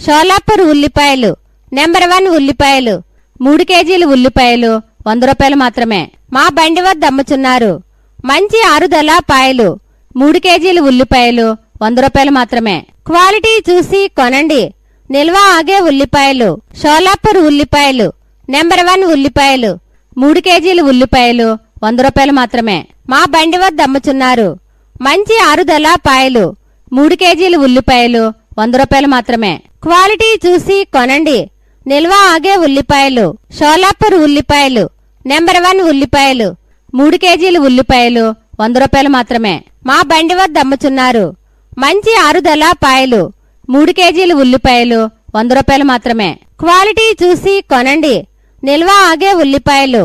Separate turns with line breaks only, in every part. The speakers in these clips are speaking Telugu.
షోలాపూర్ ఉల్లిపాయలు నెంబర్ 1 ఉల్లిపాయలు 3 కేజీలు ఉల్లిపాయలు 100 రూపాయలు మాత్రమే. మా బండి వద్ద అమ్ముచున్నారు. మంచి ఆరుదల పాయలు 3 కేజీలు ఉల్లిపాయలు 100 రూపాయలు మాత్రమే. క్వాలిటీ చూసి కొనండి. నిల్వ ఆగే ఉల్లిపాయలు షోలాపూర్ ఉల్లిపాయలు నెంబర్ 1 ఉల్లిపాయలు 3 కేజీలు ఉల్లిపాయలు 100 రూపాయలు మాత్రమే. మా బండి వద్ద అమ్ముచున్నారు. మంచి ఆరుదల పాయలు 3 కేజీలు ఉల్లిపాయలు 100 రూపాయలు మాత్రమే. క్వాలిటీ చూసి కొనండి. నిల్వ ఆగే ఉల్లిపాయలు షోలాపూర్ ఉల్లిపాయలు నెంబర్ 1 ఉల్లిపాయలు 3 కేజీలు ఉల్లిపాయలు 100 రూపాయలు మాత్రమే. మా బండి వద్ద అమ్ముచున్నారు. మంచి ఆరుదల పాయలు 3 కేజీలు ఉల్లిపాయలు 100 రూపాయలు మాత్రమే. క్వాలిటీ చూసి కొనండి. నిల్వ ఆగే ఉల్లిపాయలు.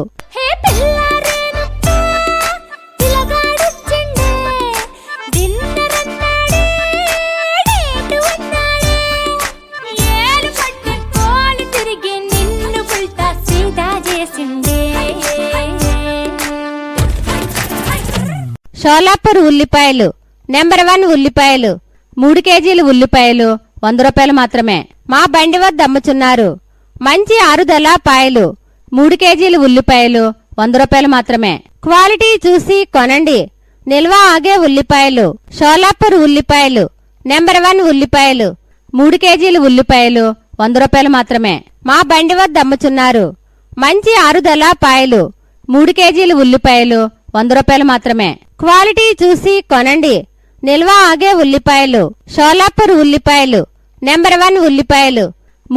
షోలాపూర్ ఉల్లిపాయలు నెంబర్ 1 ఉల్లిపాయలు 3 కేజీలు ఉల్లిపాయలు 100 రూపాయలు మాత్రమే. మా బండి వద్ద అమ్ముచున్నారు. మంచి ఆరుదల పాయలు 3 కేజీలు ఉల్లిపాయలు 100 రూపాయలు మాత్రమే. క్వాలిటీ చూసి కొనండి. నిల్వ ఆగే ఉల్లిపాయలు షోలాపూర్ ఉల్లిపాయలు నెంబర్ 1 ఉల్లిపాయలు 3 కేజీలు ఉల్లిపాయలు 100 రూపాయలు మాత్రమే. మా బండి వద్ద అమ్ముచున్నారు. మంచి ఆరుదల పాయలు 3 కేజీలు ఉల్లిపాయలు 100 రూపాయలు మాత్రమే. క్వాలిటీ చూసి కొనండి. నిల్వ ఆగే ఉల్లిపాయలు షోలాపూర్ ఉల్లిపాయలు నెంబర్ 1 ఉల్లిపాయలు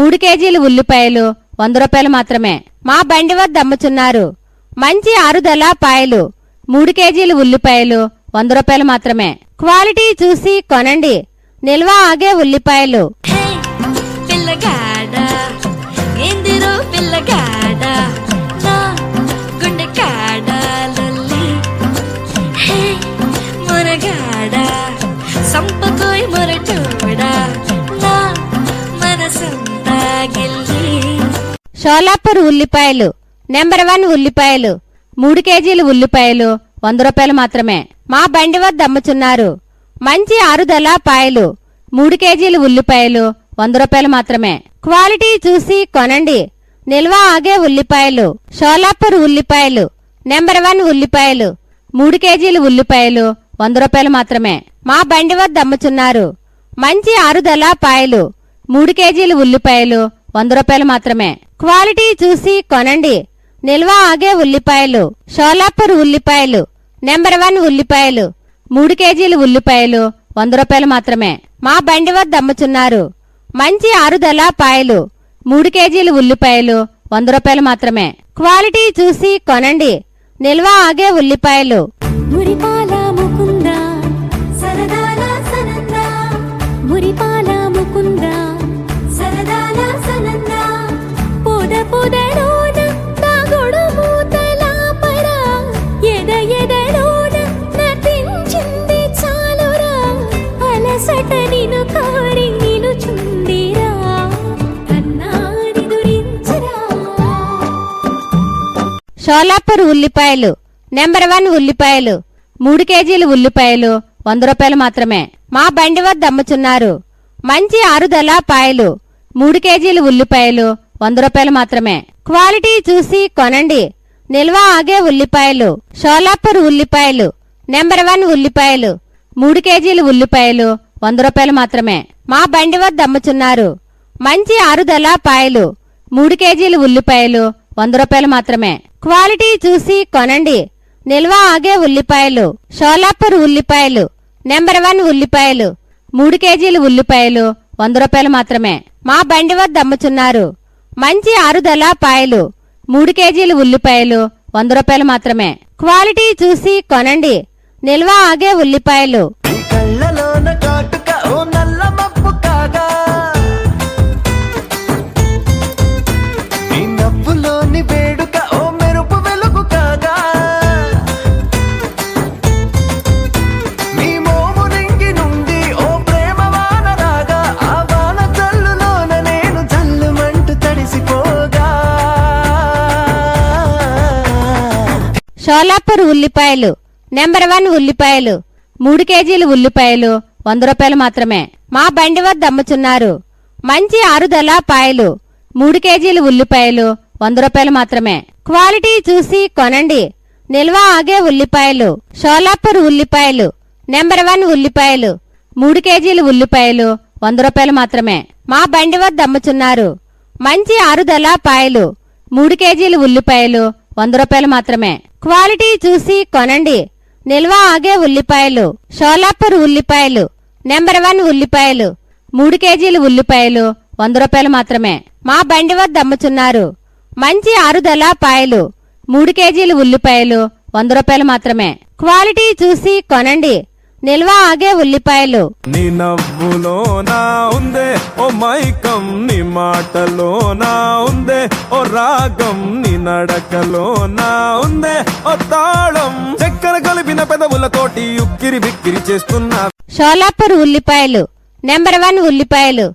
3 కేజీలు ఉల్లిపాయలు 100 రూపాయలు మాత్రమే. మా బండి వద్ద అమ్ముచున్నారు. మంచి ఆరుదల పాయలు 3 కేజీలు ఉల్లిపాయలు 100 రూపాయలు మాత్రమే. క్వాలిటీ చూసి కొనండి. నిల్వ ఆగే ఉల్లిపాయలు. షోలాపూర్ ఉల్లిపాయలు నెంబర్ 1 ఉల్లిపాయలు 3 కేజీలు ఉల్లిపాయలు 100 రూపాయలు మాత్రమే. మా బండి వద్ద అమ్ముచున్నారు. మంచి ఆరుదల పాయలు 3 కేజీలు ఉల్లిపాయలు 100 రూపాయలు మాత్రమే. క్వాలిటీ చూసి కొనండి. నిల్వ ఆగే ఉల్లిపాయలు షోలాపూర్ ఉల్లిపాయలు నెంబర్ 1 ఉల్లిపాయలు 3 కేజీలు ఉల్లిపాయలు 100 రూపాయలు మాత్రమే. మా బండి వద్ద అమ్ముచున్నారు. మంచి ఆరుదల పాయలు 3 కేజీలు ఉల్లిపాయలు 100 రూపాయలు మాత్రమే. క్వాలిటీ చూసి కొనండి. నిల్వ ఆగే ఉల్లిపాయలు షోలాపూర్ ఉల్లిపాయలు నెంబర్ 1 ఉల్లిపాయలు 3 కేజీలు ఉల్లిపాయలు 100 రూపాయలు మాత్రమే. మా బండి వద్ద అమ్ముచున్నారు. మంచి ఆరుదల పాయలు 3 కేజీలు ఉల్లిపాయలు 100 రూపాయలు మాత్రమే. క్వాలిటీ చూసి కొనండి. నిల్వ ఆగే ఉల్లిపాయలు. షోలాపూర్ ఉల్లిపాయలు నెంబర్ 1 ఉల్లిపాయలు 3 కేజీలు ఉల్లిపాయలు 100 రూపాయలు మాత్రమే. మా బండి వద్ద అమ్ముచున్నారు. మంచి ఆరుదల పాయలు 3 కేజీలు ఉల్లిపాయలు 100 రూపాయలు మాత్రమే. క్వాలిటీ చూసి కొనండి. నిల్వ ఆగే ఉల్లిపాయలు షోలాపూర్ ఉల్లిపాయలు నెంబర్ 1 ఉల్లిపాయలు 3 కేజీలు ఉల్లిపాయలు 100 రూపాయలు మాత్రమే. మా బండి వద్ద అమ్ముచున్నారు. మంచి ఆరుదల పాయలు 3 కేజీలు ఉల్లిపాయలు 100 రూపాయలు మాత్రమే. క్వాలిటీ చూసి కొనండి. నిల్వ ఆగే ఉల్లిపాయలు షోలాపూర్ ఉల్లిపాయలు నెంబర్ 1 ఉల్లిపాయలు 3 కేజీలు ఉల్లిపాయలు 100 రూపాయలు మాత్రమే. మా బండి వద్ద అమ్ముచున్నారు. మంచి ఆరుదల పాయలు 3 కేజీలు ఉల్లిపాయలు 100 రూపాయలు మాత్రమే. క్వాలిటీ చూసి కొనండి. నిల్వ ఆగే ఉల్లిపాయలు. షోలాపూర్ ఉల్లిపాయలు నెంబర్ 1 ఉల్లిపాయలు 3 కేజీలు ఉల్లిపాయలు 100 రూపాయలు మాత్రమే. మా బండి వద్ద అమ్ముచున్నారు. మంచి ఆరుదల పాయలు 3 కేజీలు ఉల్లిపాయలు 100 రూపాయలు మాత్రమే. క్వాలిటీ చూసి కొనండి. నిల్వ ఆగే ఉల్లిపాయలు. షోలాపూర్ ఉల్లిపాయలు. నెంబర్ 1 ఉల్లిపాయలు. 3 కేజీలు ఉల్లిపాయలు 100 రూపాయలు మాత్రమే. మా బండి వద్ద అమ్ముచున్నారు. మంచి ఆరుదల పాయలు 3 కేజీలు ఉల్లిపాయలు 100 రూపాయలు మాత్రమే. క్వాలిటీ చూసి కొనండి. నిల్వ ఆగే ఉల్లిపాయలు. షోలాపూర్ ఉల్లిపాయలు. నెంబర్ 1 ఉల్లిపాయలు. 3 కేజీలు ఉల్లిపాయలు 100 రూపాయలు మాత్రమే. మా బండి వద్ద అమ్ముచున్నారు. మంచి ఆరుదల పాయలు 3 కేజీలు ఉల్లిపాయలు 100 రూపాయలు మాత్రమే. క్వాలిటీ చూసి కొనండి. నిల్వ ఆగే ఉల్లిపాయలు.
నీ నవ్వులో నా ఉందే ఓ మైకం, నీ మాటలో నా ఉందే ఓ రాగం, నీ నడకలో నా ఉందే ఓ తాళం, చక్కెర కలిపిన పెదవులతోటి ఉక్కిరి బిక్కిరి చేస్తున్నా.
షోలాపూర్ ఉల్లిపాయలు. నెంబర్ 1 ఉల్లిపాయలు.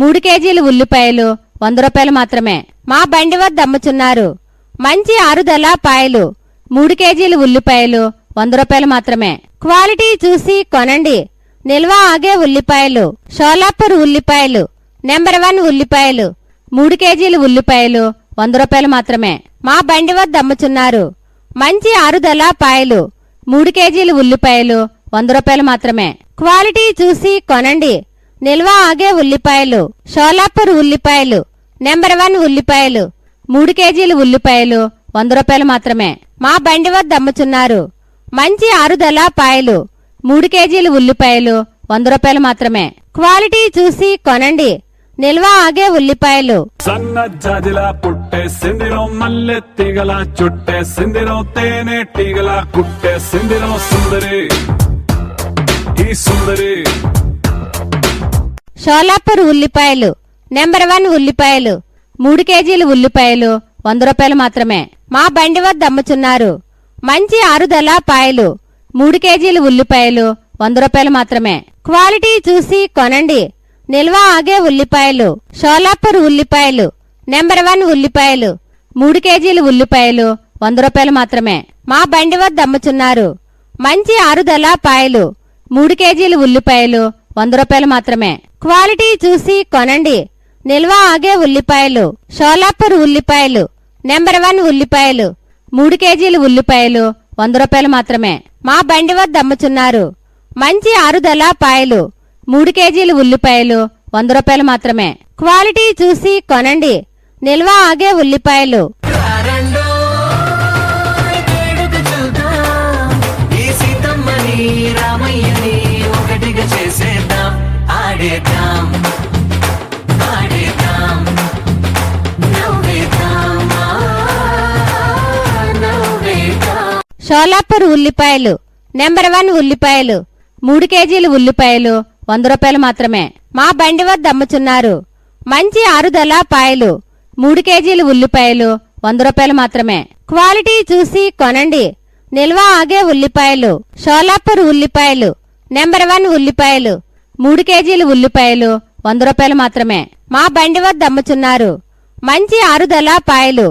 3 కేజీలు ఉల్లిపాయలు 100 రూపాయలు మాత్రమే. మా బండి వద్ద అమ్ముచున్నారు. మంచి ఆరుదల పాయలు 3 కేజీలు ఉల్లిపాయలు 100 రూపాయలు మాత్రమే. క్వాలిటీ చూసి కొనండి. నిల్వ ఆగే ఉల్లిపాయలు. షోలాపూర్ ఉల్లిపాయలు. నెంబర్ 1 ఉల్లిపాయలు. 3 కేజీలు ఉల్లిపాయలు 100 రూపాయలు మాత్రమే. మా బండి వద్ద అమ్ముచున్నారు. మంచి ఆరుదల పాయలు 3 కేజీలు ఉల్లిపాయలు 100 రూపాయలు మాత్రమే. క్వాలిటీ చూసి కొనండి. నిల్వ ఆగే ఉల్లిపాయలు. షోలాపూర్ ఉల్లిపాయలు. నెంబర్ 1 ఉల్లిపాయలు. 3 కేజీలు ఉల్లిపాయలు 100 రూపాయలు మాత్రమే. మా బండి వద్ద అమ్ముచున్నారు. మంచి ఆరుదల పాయలు 3 కేజీలు ఉల్లిపాయలు 100 రూపాయలు మాత్రమే. క్వాలిటీ చూసి కొనండి. నిల్వ ఆగే ఉల్లిపాయలు.
సన్న జాజిలా పుట్టే సిందిరో మల్లె తీగల చుట్టే సిందిరో తేనె టీగల కుట్టే సిందిరో సుందరి ఈ సుందరి.
షోలాపూర్ ఉల్లిపాయలు. నెంబర్ 1 ఉల్లిపాయలు. 3 కేజీలు ఉల్లిపాయలు 100 రూపాయలు మాత్రమే. మా బండి వద్ద అమ్ముచున్నారు. మంచి ఆరుదల పాయలు 3 కేజీలు ఉల్లిపాయలు 100 రూపాయలు మాత్రమే. క్వాలిటీ చూసి కొనండి. నిల్వ ఆగే ఉల్లిపాయలు. షోలాపూర్ ఉల్లిపాయలు. నెంబర్ 1 ఉల్లిపాయలు. 3 కేజీలు ఉల్లిపాయలు 100 రూపాయలు మాత్రమే. మా బండి వద్ద అమ్ముచున్నారు. మంచి ఆరుదల పాయలు 3 కేజీలు ఉల్లిపాయలు 100 రూపాయలు మాత్రమే. క్వాలిటీ చూసి కొనండి. నిల్వ ఆగే ఉల్లిపాయలు. షోలాపూర్ ఉల్లిపాయలు. నెంబర్ 1 ఉల్లిపాయలు. 3 కేజీలు ఉల్లిపాయలు 100 రూపాయలు మాత్రమే. మా బండి వద్ద అమ్ముచున్నారు. మంచి ఆరుదల పాయలు 3 కేజీలు ఉల్లిపాయలు 100 రూపాయలు మాత్రమే. క్వాలిటీ చూసి కొనండి. నిల్వ ఆగే ఉల్లిపాయలు.
రామయ్యని ఒకటిగా చేసేద్దాం, ఆడేద్దాం ఆడేద్దాం నవ్వేద్దాం నవ్వేద్దాం.
షోలాపూర్ ఉల్లిపాయలు. నెంబర్ 1 ఉల్లిపాయలు. 3 కేజీలు ఉల్లిపాయలు 100 రూపాయలు మాత్రమే. మా బండి వద్ద అమ్ముచున్నారు. మంచి ఆరుదల పాయలు 3 కేజీలు ఉల్లిపాయలు 100 రూపాయలు మాత్రమే. క్వాలిటీ చూసి కొనండి. నిల్వ ఆగే ఉల్లిపాయలు. షోలాపూర్ ఉల్లిపాయలు. నెంబర్ 1 ఉల్లిపాయలు. 3 కేజీలు ఉల్లిపాయలు 100 రూపాయలు మాత్రమే. మా బండి వద్ద అమ్ముచున్నారు. మంచి ఆరుదల పాయలు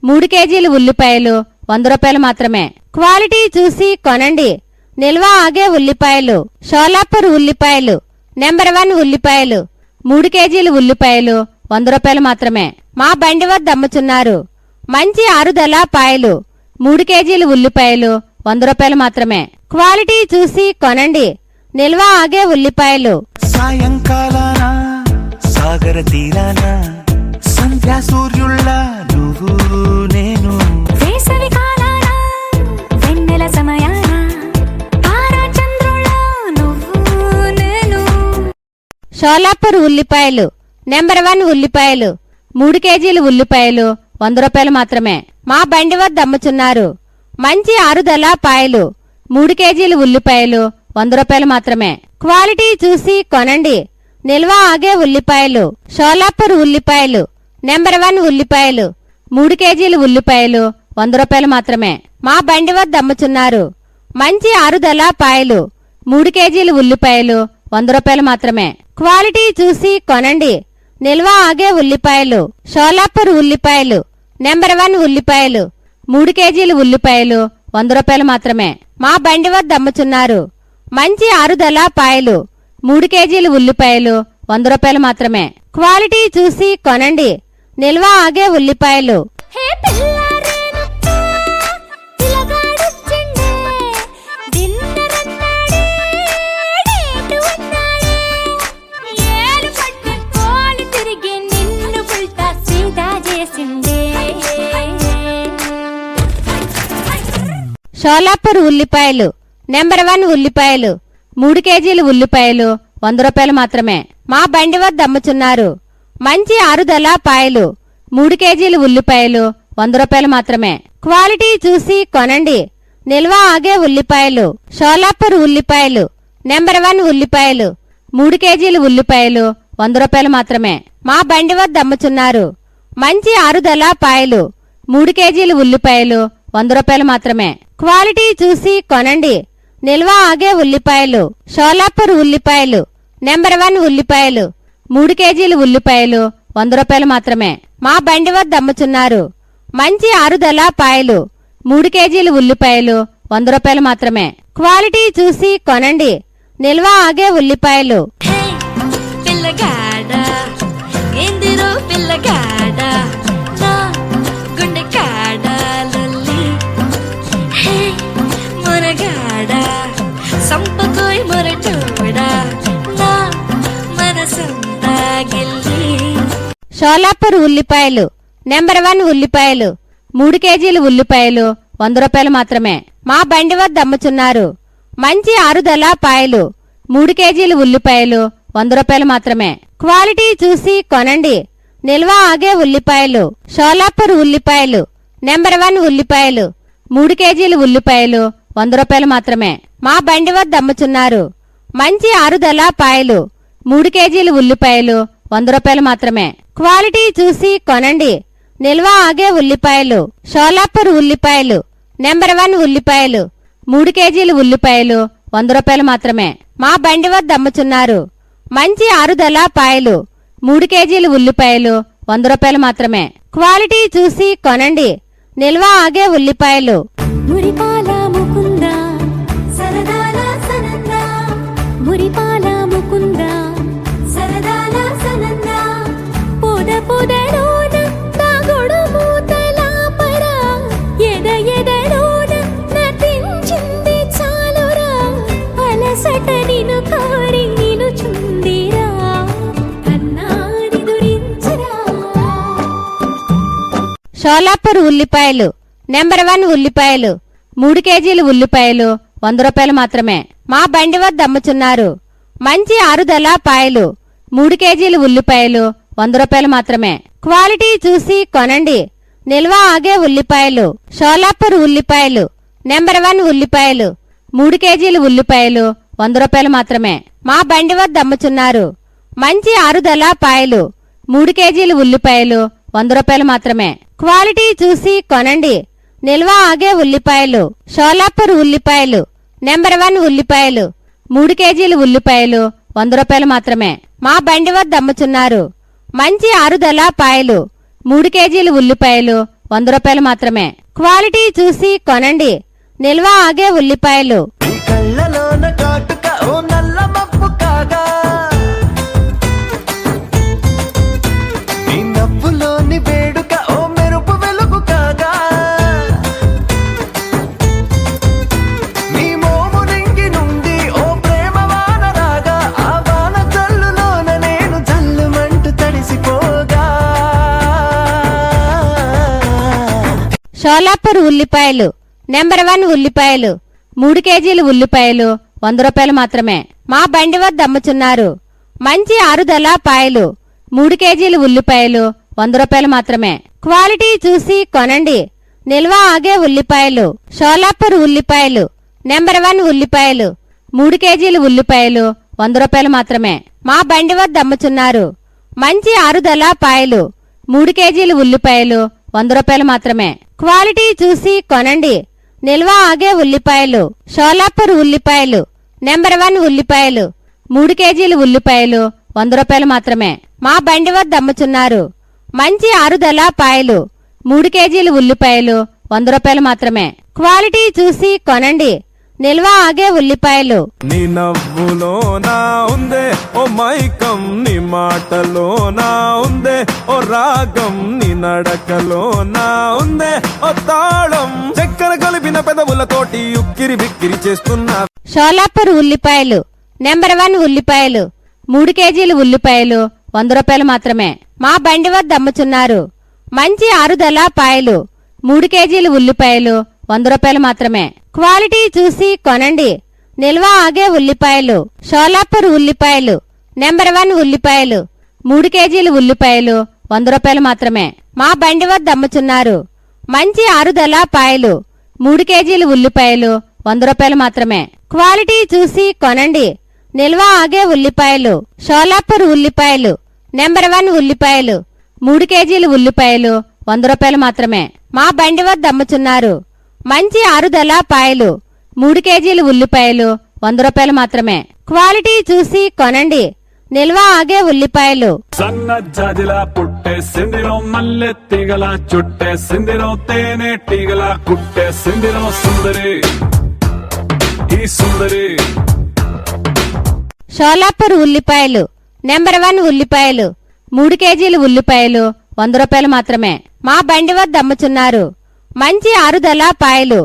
3 కేజీలు ఉల్లిపాయలు 100 రూపాయలు మాత్రమే. క్వాలిటీ చూసి కొనండి. నిల్వ ఆగే ఉల్లిపాయలు. షోలాపూర్ ఉల్లిపాయలు. నెంబర్ 1 ఉల్లిపాయలు. 3 కేజీలు ఉల్లిపాయలు 100 రూపాయలు మాత్రమే. మా బండి వద్ద అమ్ముచున్నారు. మంచి ఆరుదల పాయలు 3 కేజీలు ఉల్లిపాయలు 100 రూపాయలు మాత్రమే. క్వాలిటీ చూసి కొనండి. నిల్వ ఆగే ఉల్లిపాయలు.
సాయంకాలాన సాగర తీరాన సంధ్యా సూర్యుళ్ళ నువ్వు నేను,
వేసవి కాలాన వెన్నెల సమయాన తారా చంద్రుళ్ళ నువ్వు నేను.
షోలాపూర్ ఉల్లిపాయలు. నెంబర్ 1 ఉల్లిపాయలు. 3 కేజీలు ఉల్లిపాయలు 100 రూపాయలు మాత్రమే. మా బండి వద్ద అమ్ముచున్నారు. మంచి ఆరుదల పాయలు 3 కేజీలు ఉల్లిపాయలు 100 రూపాయలు మాత్రమే. క్వాలిటీ చూసి కొనండి. నిల్వ ఆగే ఉల్లిపాయలు. షోలాపూర్ ఉల్లిపాయలు. నెంబర్ 1 ఉల్లిపాయలు. 3 కేజీలు ఉల్లిపాయలు 100 రూపాయలు మాత్రమే. మా బండి వద్ద అమ్ముచున్నారు. మంచి ఆరుదల పాయలు 3 కేజీలు ఉల్లిపాయలు 100 రూపాయలు మాత్రమే. క్వాలిటీ చూసి కొనండి. నిల్వ ఆగే ఉల్లిపాయలు. షోలాపూర్ ఉల్లిపాయలు. నెంబర్ 1 ఉల్లిపాయలు. 3 కేజీలు ఉల్లిపాయలు 100 రూపాయలు మాత్రమే. మా బండి వద్ద అమ్ముచున్నారు. మంచి ఆరుదల పాయలు 3 కేజీలు ఉల్లిపాయలు 100 రూపాయలు మాత్రమే. క్వాలిటీ చూసి కొనండి నిల్వ ఆగే ఉల్లిపాయలు.
హే పిల్లారేనప్ప పిల్లగాడొచ్చిండే డిన్నరన్నాడే డేటు అన్నాడే ఏలు పట్టు కోలు తిరిగి నిన్ను పుల్టా సీదా చేసిండే.
షోలాపూర్ ఉల్లిపాయలు నెంబర్ 1 ఉల్లిపాయలు 3 కేజీలు ఉల్లిపాయలు 100 రూపాయలు మాత్రమే. మా బండి వద్ద అమ్ముచున్నారు. మంచి ఆరుదల పాయలు 3 కేజీలు ఉల్లిపాయలు 100 రూపాయలు మాత్రమే. క్వాలిటీ చూసి కొనండి నిల్వ ఆగే ఉల్లిపాయలు. షోలాపూర్ ఉల్లిపాయలు నెంబర్ 1 ఉల్లిపాయలు 3 కేజీలు ఉల్లిపాయలు 100 రూపాయలు మాత్రమే. మా బండి వద్ద అమ్ముచున్నారు. మంచి ఆరుదల పాయలు 3 కేజీలు ఉల్లిపాయలు 100 రూపాయలు మాత్రమే. క్వాలిటీ చూసి కొనండి నిల్వ ఆగే ఉల్లిపాయలు. షోలాపూర్ ఉల్లిపాయలు నెంబర్ 1 ఉల్లిపాయలు 3 కేజీలు ఉల్లిపాయలు 100 రూపాయలు మాత్రమే. మా బండి వద్ద అమ్ముచున్నారు. మంచి ఆరుదల పాయలు 3 కేజీలు ఉల్లిపాయలు 100 రూపాయలు మాత్రమే. క్వాలిటీ చూసి కొనండి నిల్వ ఆగే ఉల్లిపాయలు.
హే పిల్లగాడ ఏందిరో పిల్లగాడ నా గుండె కాడ లొల్లి. హే మొరగాడ సంపకోయ్ మొరటోడా నా మనసంతా గిల్లి.
షోలాపూర్ ఉల్లిపాయలు నెంబర్ 1 ఉల్లిపాయలు 3 కేజీలు ఉల్లిపాయలు 100 రూపాయలు మాత్రమే. మా బండి వద్ద అమ్ముచున్నారు. మంచి ఆరుదల పాయలు 3 కేజీలు ఉల్లిపాయలు 100 రూపాయలు మాత్రమే. క్వాలిటీ చూసి కొనండి నిల్వ ఆగే ఉల్లిపాయలు. షోలాపూర్ ఉల్లిపాయలు నెంబర్ 1 ఉల్లిపాయలు 3 కేజీలు ఉల్లిపాయలు 100 రూపాయలు మాత్రమే. మా బండి వద్ద అమ్ముచున్నారు. మంచి ఆరుదల పాయలు 3 కేజీలు ఉల్లిపాయలు 100 రూపాయలు మాత్రమే. క్వాలిటీ చూసి కొనండి నిల్వ ఆగే ఉల్లిపాయలు. షోలాపూర్ ఉల్లిపాయలు నెంబర్ 1 ఉల్లిపాయలు 3 కేజీలు ఉల్లిపాయలు 100 రూపాయలు మాత్రమే. మా బండి వద్ద అమ్ముచున్నారు. మంచి ఆరుదల పాయలు 3 కేజీలు ఉల్లిపాయలు 100 రూపాయలు మాత్రమే. క్వాలిటీ చూసి కొనండి నిల్వ ఆగే ఉల్లిపాయలు.
మురిపాల ముకుంద సరదాల సనంద మురిపాల ముకుంద సరదాల సనంద పొద పొదలోన తాగుడు మూతల పర ఎద ఎదలోన నటించింది చాలురా అలసట నిను కారి నిలుచుందిరా కన్నాడి దురించరా.
షోలాపూర్ ఉల్లిపాయలు నెంబర్ 1 ఉల్లిపాయలు 3 కేజీలు ఉల్లిపాయలు 100 రూపాయలు మాత్రమే. మా బండి వద్ద అమ్ముచున్నారు. మంచి ఆరుదల పాయలు 3 కేజీలు ఉల్లిపాయలు 100 రూపాయలు మాత్రమే. క్వాలిటీ చూసి కొనండి నిల్వ ఆగే ఉల్లిపాయలు. షోలాపూర్ ఉల్లిపాయలు నెంబర్ 1 ఉల్లిపాయలు 3 కేజీలు ఉల్లిపాయలు 100 రూపాయలు మాత్రమే. మా బండి వద్ద అమ్ముచున్నారు. మంచి ఆరుదల పాయలు 3 కేజీలు ఉల్లిపాయలు 100 రూపాయలు మాత్రమే. క్వాలిటీ చూసి కొనండి నిల్వ ఆగే ఉల్లిపాయలు. షోలాపూర్ ఉల్లిపాయలు నెంబర్ 1 ఉల్లిపాయలు 3 కేజీలు ఉల్లిపాయలు 100 రూపాయలు మాత్రమే. మా బండి వద్ద అమ్ముచున్నారు. మంచి ఆరుదల పాయలు 3 కేజీలు ఉల్లిపాయలు 100 రూపాయలు మాత్రమే. క్వాలిటీ చూసి కొనండి నిల్వ ఆగే ఉల్లిపాయలు.
నీ కళ్ళలోన కాటుక ఓ నల్ల మబ్బు కాగా నీ నవ్వులోని వేడుక ఓ మెరుపు వెలుగు కాగా నీ మోము నింగి నుండి ఓ ప్రేమ వాన రాగా ఆ వాన జల్లులోన నేను జల్లుమంటూ తడిసిపోగా.
షోలాపూర్ ఉల్లిపాయలు నెంబర్ 1 ఉల్లిపాయలు 3 కేజీలు ఉల్లిపాయలు 100 రూపాయలు మాత్రమే. మా బండి వద్ద అమ్ముచున్నారు. మంచి ఆరుదల పాయలు 3 కేజీలు ఉల్లిపాయలు 100 రూపాయలు మాత్రమే. క్వాలిటీ చూసి కొనండి నిల్వ ఆగే ఉల్లిపాయలు. షోలాపూర్ ఉల్లిపాయలు నెంబర్ 1 ఉల్లిపాయలు 3 కేజీలు ఉల్లిపాయలు 100 రూపాయలు మాత్రమే. మా బండి వద్ద అమ్ముచున్నారు. మంచి ఆరుదల పాయలు 3 కేజీలు ఉల్లిపాయలు 100 రూపాయలు మాత్రమే. క్వాలిటీ చూసి కొనండి నిల్వ ఆగే ఉల్లిపాయలు. షోలాపూర్ ఉల్లిపాయలు నెంబర్ 1 ఉల్లిపాయలు 3 కేజీలు ఉల్లిపాయలు 100 రూపాయలు మాత్రమే. మా బండి వద్ద అమ్ముచున్నారు. మంచి ఆరుదల పాయలు 3 కేజీలు ఉల్లిపాయలు 100 రూపాయలు మాత్రమే. క్వాలిటీ చూసి కొనండి నిల్వ ఆగే ఉల్లిపాయలు.
నీ నవ్వులోనా ఉందే ఓ మైకం, నీ మాటలోనా ఉందే ఓ రాగం, నీ నడకలోనా ఉందే ఓ తాళం, చక్కెర కలిపిన పెదవులతోటి ఉక్కిరి బిక్కిరి చేస్తున్నా.
షోలాపూర్ ఉల్లిపాయలు నెంబర్ 1 ఉల్లిపాయలు 3 కేజీలు ఉల్లిపాయలు 100 రూపాయలు మాత్రమే. మా బండి వద్ద అమ్ముచున్నారు. మంచి ఆరుదల పాయలు 3 కేజీలు ఉల్లిపాయలు 100 రూపాయలు మాత్రమే. క్వాలిటీ చూసి కొనండి. నిల్వ ఆగే ఉల్లిపాయలు. షోలాపూర్ ఉల్లిపాయలు నెంబర్ 1 ఉల్లిపాయలు 3 కేజీలు ఉల్లిపాయలు 100 రూపాయలు మాత్రమే. మా బండి వద్ద అమ్ముచున్నారు. మంచి ఆరుదల పాయలు 3 కేజీలు ఉల్లిపాయలు 100 రూపాయలు మాత్రమే. క్వాలిటీ చూసి కొనండి. నిల్వ ఆగే ఉల్లిపాయలు. షోలాపూర్ ఉల్లిపాయలు నెంబర్ 1 ఉల్లిపాయలు 3 కేజీలు ఉల్లిపాయలు 100 రూపాయలు మాత్రమే. మా బండి వద్ద అమ్ముచున్నారు. మంచి ఆరుదల పాయలు 3 కేజీలు ఉల్లిపాయలు 100 రూపాయలు మాత్రమే. క్వాలిటీ చూసి కొనండి. నిల్వ ఆగే ఉల్లిపాయలు.
సన్న జాజిలా పుట్టే సిందిలో మల్లె తీగల చుట్టే సిందిలో తేనె టీగల కుట్టే సిందిలో సుందరి ఈ సుందరి.
షోలాపూర్ ఉల్లిపాయలు నెంబర్ 1 ఉల్లిపాయలు 3 కేజీలు ఉల్లిపాయలు 100 రూపాయలు మాత్రమే. మా బండి వద్ద అమ్ముచున్నారు. మంచి ఆరుదల పాయలు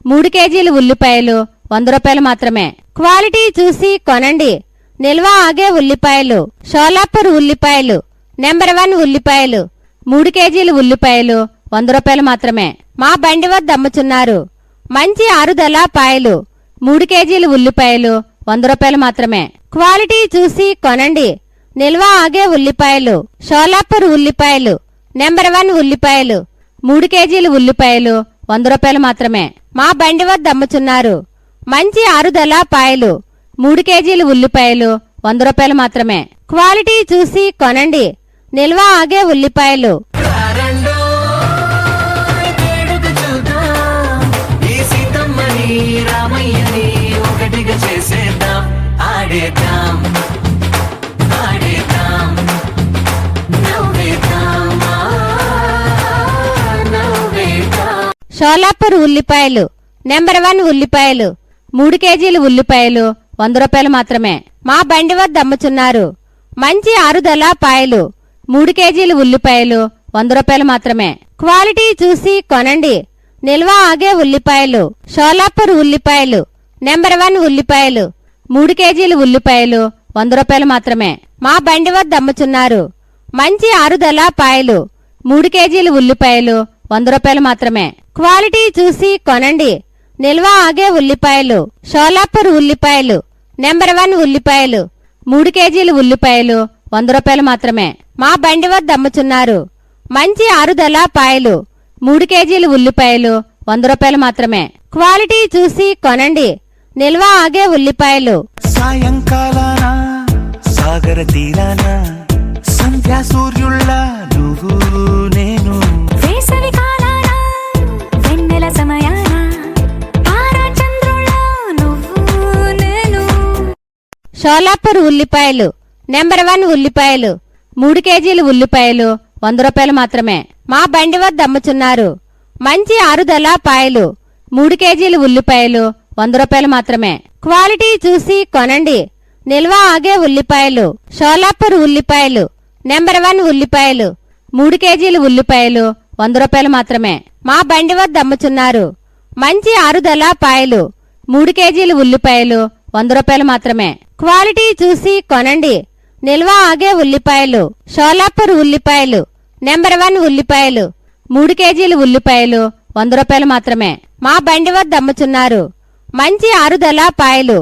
3 కేజీలు ఉల్లిపాయలు 100 రూపాయలు మాత్రమే. క్వాలిటీ చూసి కొనండి. నిల్వ ఆగే ఉల్లిపాయలు. షోలాపూర్ ఉల్లిపాయలు నెంబర్ 1 ఉల్లిపాయలు 3 కేజీలు ఉల్లిపాయలు 100 రూపాయలు మాత్రమే. మా బండి వద్ద అమ్ముచున్నారు. మంచి ఆరుదల పాయలు 3 కేజీలు ఉల్లిపాయలు 100 రూపాయలు మాత్రమే. క్వాలిటీ చూసి కొనండి. నిల్వ ఆగే ఉల్లిపాయలు. షోలాపూర్ ఉల్లిపాయలు నెంబర్ 1 ఉల్లిపాయలు 3 కేజీలు ఉల్లిపాయలు 100 రూపాయలు మాత్రమే. మా బండి వద్ద అమ్ముచున్నారు. మంచి ఆరుదల పాయలు 3 కేజీలు ఉల్లిపాయలు 100 రూపాయలు మాత్రమే. క్వాలిటీ చూసి కొనండి. నిల్వ ఆగే ఉల్లిపాయలు.
రండో వేడుక చూద్దాం, ఈ సీతమ్మని రామయ్యని ఒకటిగా చేసేద్దాం. ఆడేద్దాం ఆడేద్దాం నవ్వేద్దాం నవ్వేద్దాం.
షోలాపూర్ ఉల్లిపాయలు నెంబర్ 1 ఉల్లిపాయలు 3 కేజీలు ఉల్లిపాయలు 100 రూపాయలు మాత్రమే. మా బండి వద్ద అమ్ముచున్నారు. మంచి ఆరుదల పాయలు 3 కేజీలు ఉల్లిపాయలు 100 రూపాయలు మాత్రమే. క్వాలిటీ చూసి కొనండి. నిల్వ ఆగే ఉల్లిపాయలు. షోలాపూర్ ఉల్లిపాయలు నెంబర్ 1 ఉల్లిపాయలు 3 కేజీలు ఉల్లిపాయలు 100 రూపాయలు మాత్రమే. మా బండి వద్ద అమ్ముచున్నారు. మంచి ఆరుదల పాయలు 3 కేజీలు ఉల్లిపాయలు 100 రూపాయలు మాత్రమే. క్వాలిటీ చూసి కొనండి. నిల్వ ఆగే ఉల్లిపాయలు. షోలాపూర్ ఉల్లిపాయలు నెంబర్ 1 ఉల్లిపాయలు 3 కేజీలు ఉల్లిపాయలు 100 రూపాయలు మాత్రమే. మా బండి వద్ద అమ్ముచున్నారు. మంచి ఆరుదల పాయలు 3 కేజీలు ఉల్లిపాయలు 100 రూపాయలు మాత్రమే. క్వాలిటీ చూసి కొనండి. నిల్వ ఆగే ఉల్లిపాయలు.
సాయంకాలాన సాగర తీరాన సంధ్యా సూర్యుళ్ళ నువ్వు నేను,
వేసవి కాలాన వెన్నెల సమయాన తారా చంద్రుళ్ళ నువ్వు నేను.
షోలాపూర్ ఉల్లిపాయలు నెంబర్ 1 ఉల్లిపాయలు 3 కేజీలు ఉల్లిపాయలు 100 రూపాయలు మాత్రమే. మా బండి వద్ద అమ్ముచున్నారు. మంచి ఆరుదల పాయలు 3 కేజీలు ఉల్లిపాయలు 100 రూపాయలు మాత్రమే. క్వాలిటీ చూసి కొనండి. నిల్వ ఆగే ఉల్లిపాయలు. షోలాపూర్ ఉల్లిపాయలు నెంబర్ 1 ఉల్లిపాయలు 3 కేజీలు ఉల్లిపాయలు 100 రూపాయలు మాత్రమే. మా బండి వద్ద అమ్ముచున్నారు. మంచి ఆరుదల పాయలు 3 కేజీలు ఉల్లిపాయలు 100 రూపాయలు మాత్రమే. క్వాలిటీ చూసి కొనండి. నిల్వ ఆగే ఉల్లిపాయలు. షోలాపూర్ ఉల్లిపాయలు నెంబర్ 1 ఉల్లిపాయలు 3 కేజీలు ఉల్లిపాయలు 100 రూపాయలు మాత్రమే. మా బండి వద్ద అమ్ముచున్నారు. మంచి ఆరుదల పాయలు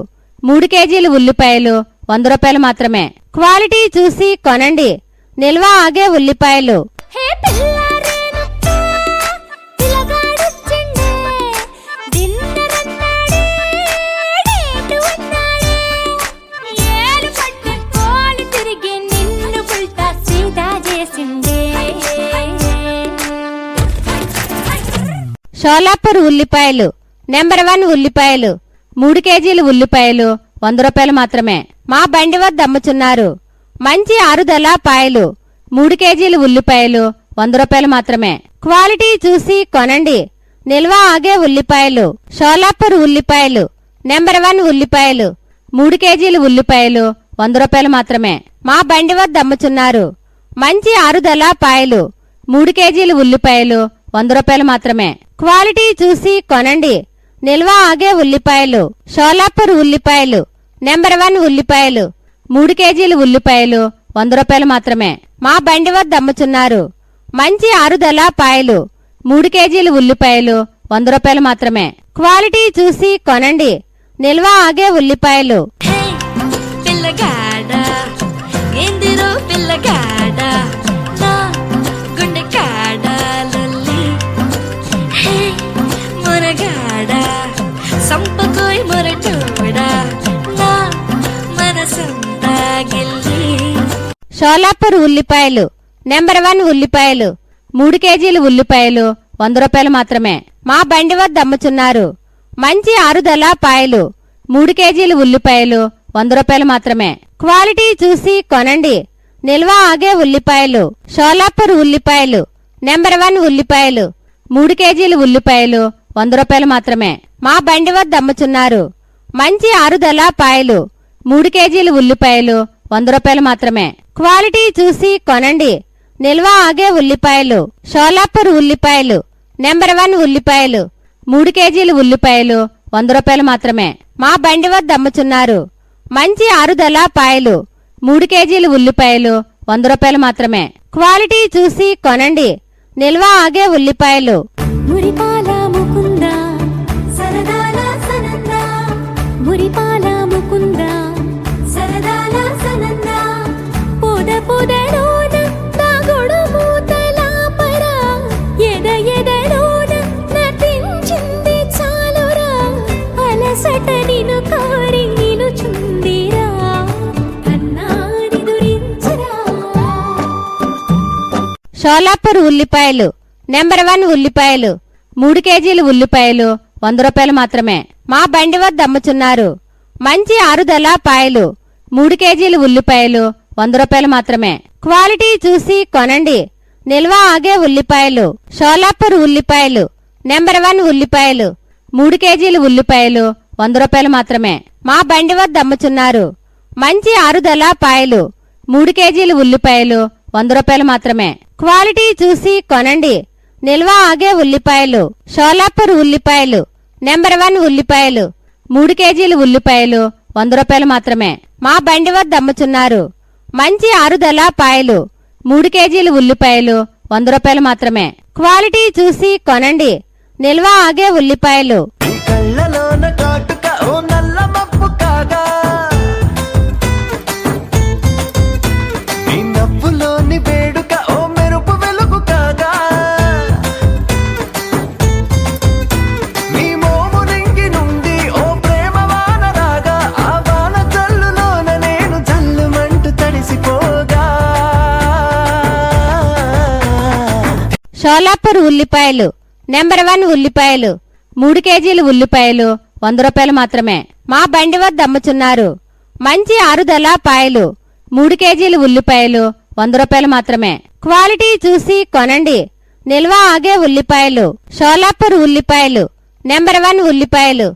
3 కేజీలు ఉల్లిపాయలు 100 రూపాయలు మాత్రమే. క్వాలిటీ చూసి కొనండి. నిల్వ ఆగే ఉల్లిపాయలు.
హే పిల్లారేనప్ప పిల్లగాడొచ్చిండే డిన్నరన్నాడే డేటు ఉన్నాడే ఏలు పట్టుకోని తిరిగి నిన్ను పుల్టా సీదా చేసిందే.
షోలాపూర్ ఉల్లిపాయలు నెంబర్ 1 ఉల్లిపాయలు 3 కేజీలు ఉల్లిపాయలు 100 రూపాయలు మాత్రమే. మా బండి వద్ద అమ్ముచున్నారు. మంచి ఆరుదల పాయలు 3 కేజీలు ఉల్లిపాయలు 100 రూపాయలు మాత్రమే. క్వాలిటీ చూసి కొనండి. నిల్వ ఆగే ఉల్లిపాయలు. షోలాపూర్ ఉల్లిపాయలు నెంబర్ 1 ఉల్లిపాయలు 3 కేజీలు ఉల్లిపాయలు 100 రూపాయలు మాత్రమే. మా బండి వద్ద అమ్ముచున్నారు మంచి ఆరుదల పాయలు 3 కేజీలు ఉల్లిపాయలు 100 రూపాయలు మాత్రమే. క్వాలిటీ చూసి కొనండి. నిల్వ ఆగే ఉల్లిపాయలు షోలాపూర్ ఉల్లిపాయలు నెంబర్ 1 ఉల్లిపాయలు 3 కేజీలు ఉల్లిపాయలు 100 రూపాయలు మాత్రమే. మా బండి వద్ద అమ్ముచున్నారు మంచి ఆరుదల పాయలు 3 కేజీలు ఉల్లిపాయలు 100 రూపాయలు మాత్రమే. క్వాలిటీ చూసి కొనండి. నిల్వ ఆగే ఉల్లిపాయలు.
హే పిల్లగాడ ఎందిరో పిల్లగాడ నా గుండె కాడ లొల్లి హే మొరగాడ సంపకోయ్ మొరటోడ నా మనసంతా గిల్లి.
షోలాపూర్ ఉల్లిపాయలు నెంబర్ 1 ఉల్లిపాయలు 3 కేజీలు ఉల్లిపాయలు 100 రూపాయలు మాత్రమే. మా బండి వద్ద అమ్ముచున్నారు మంచి ఆరుదల పాయలు 3 కేజీలు ఉల్లిపాయలు 100 రూపాయలు మాత్రమే. క్వాలిటీ చూసి కొనండి. నిల్వ ఆగే ఉల్లిపాయలు షోలాపూర్ ఉల్లిపాయలు నెంబర్ 1 ఉల్లిపాయలు 3 కేజీలు ఉల్లిపాయలు 100 రూపాయలు మాత్రమే. మా బండి వద్ద అమ్ముచున్నారు మంచి ఆరుదల పాయలు 3 కేజీలు ఉల్లిపాయలు 100 రూపాయలు మాత్రమే. క్వాలిటీ చూసి కొనండి. నిల్వ ఆగే ఉల్లిపాయలు షోలాపూర్ ఉల్లిపాయలు నెంబర్ 1 ఉల్లిపాయలు 3 కేజీలు ఉల్లిపాయలు 100 రూపాయలు మాత్రమే. మా బండి వద్ద అమ్ముచున్నారు మంచి ఆరుదల పాయలు 3 కేజీలు ఉల్లిపాయలు 100 రూపాయలు మాత్రమే. క్వాలిటీ చూసి కొనండి. నిల్వ ఆగే ఉల్లిపాయలు.
మురిపాల ముకుంద సరదాల సనంద మురిపాల ముకుంద సరదాల సనంద పొద పొదలోన తాగుడు మూతలాపర ఎద ఎదలోన నటించింది చాలురా అలసట నిను కోరి నిను చుందిరా అన్నాని దురించరా.
షోలాపూర్ ఉల్లిపాయలు నెంబర్ 1 ఉల్లిపాయలు 3 కేజీలు ఉల్లిపాయలు 100 రూపాయలు మాత్రమే. మా బండి వద్ద అమ్ముచున్నారు మంచి ఆరుదల పాయలు 3 కేజీలు ఉల్లిపాయలు 100 రూపాయలు మాత్రమే. క్వాలిటీ చూసి కొనండి. నిల్వ ఆగే ఉల్లిపాయలు షోలాపూర్ ఉల్లిపాయలు నెంబర్ 1 ఉల్లిపాయలు 3 కేజీలు ఉల్లిపాయలు 100 రూపాయలు మాత్రమే. మా బండి వద్ద అమ్ముచున్నారు మంచి ఆరుదల పాయలు 3 కేజీలు ఉల్లిపాయలు 100 రూపాయలు మాత్రమే. క్వాలిటీ చూసి కొనండి. నిల్వ ఆగే ఉల్లిపాయలు షోలాపూర్ ఉల్లిపాయలు నెంబర్ 1 ఉల్లిపాయలు 3 కేజీలు ఉల్లిపాయలు 100 రూపాయలు మాత్రమే. మా బండి వద్ద అమ్ముచున్నారు మంచి ఆరుదల పాయలు 3 కేజీలు ఉల్లిపాయలు 100 రూపాయలు మాత్రమే. క్వాలిటీ చూసి కొనండి. నిల్వ ఆగే ఉల్లిపాయలు.
ఈ కళ్ళలోన కాటుక ఓ నల్ల మబ్బు కాగా ఈ నవ్వులోని వేడుక ఓ మెరుపు వెలుగు కాగా నీ మోము రింగి నుండి ఓ ప్రేమ వాన రాగా ఆ వాన జల్లులోన నేను జల్లుమంటూ తడిసిపోగా.
షోలాపూర్ ఉల్లిపాయలు నెంబర్ 1 ఉల్లిపాయలు 3 కేజీలు ఉల్లిపాయలు 100 రూపాయలు మాత్రమే. మా బండి వద్ద అమ్ముచున్నారు మంచి ఆరుదల పాయలు 3 కేజీలు ఉల్లిపాయలు 100 రూపాయలు మాత్రమే. క్వాలిటీ చూసి కొనండి. నిల్వ ఆగే ఉల్లిపాయలు షోలాపూర్ ఉల్లిపాయలు నెంబర్ 1 ఉల్లిపాయలు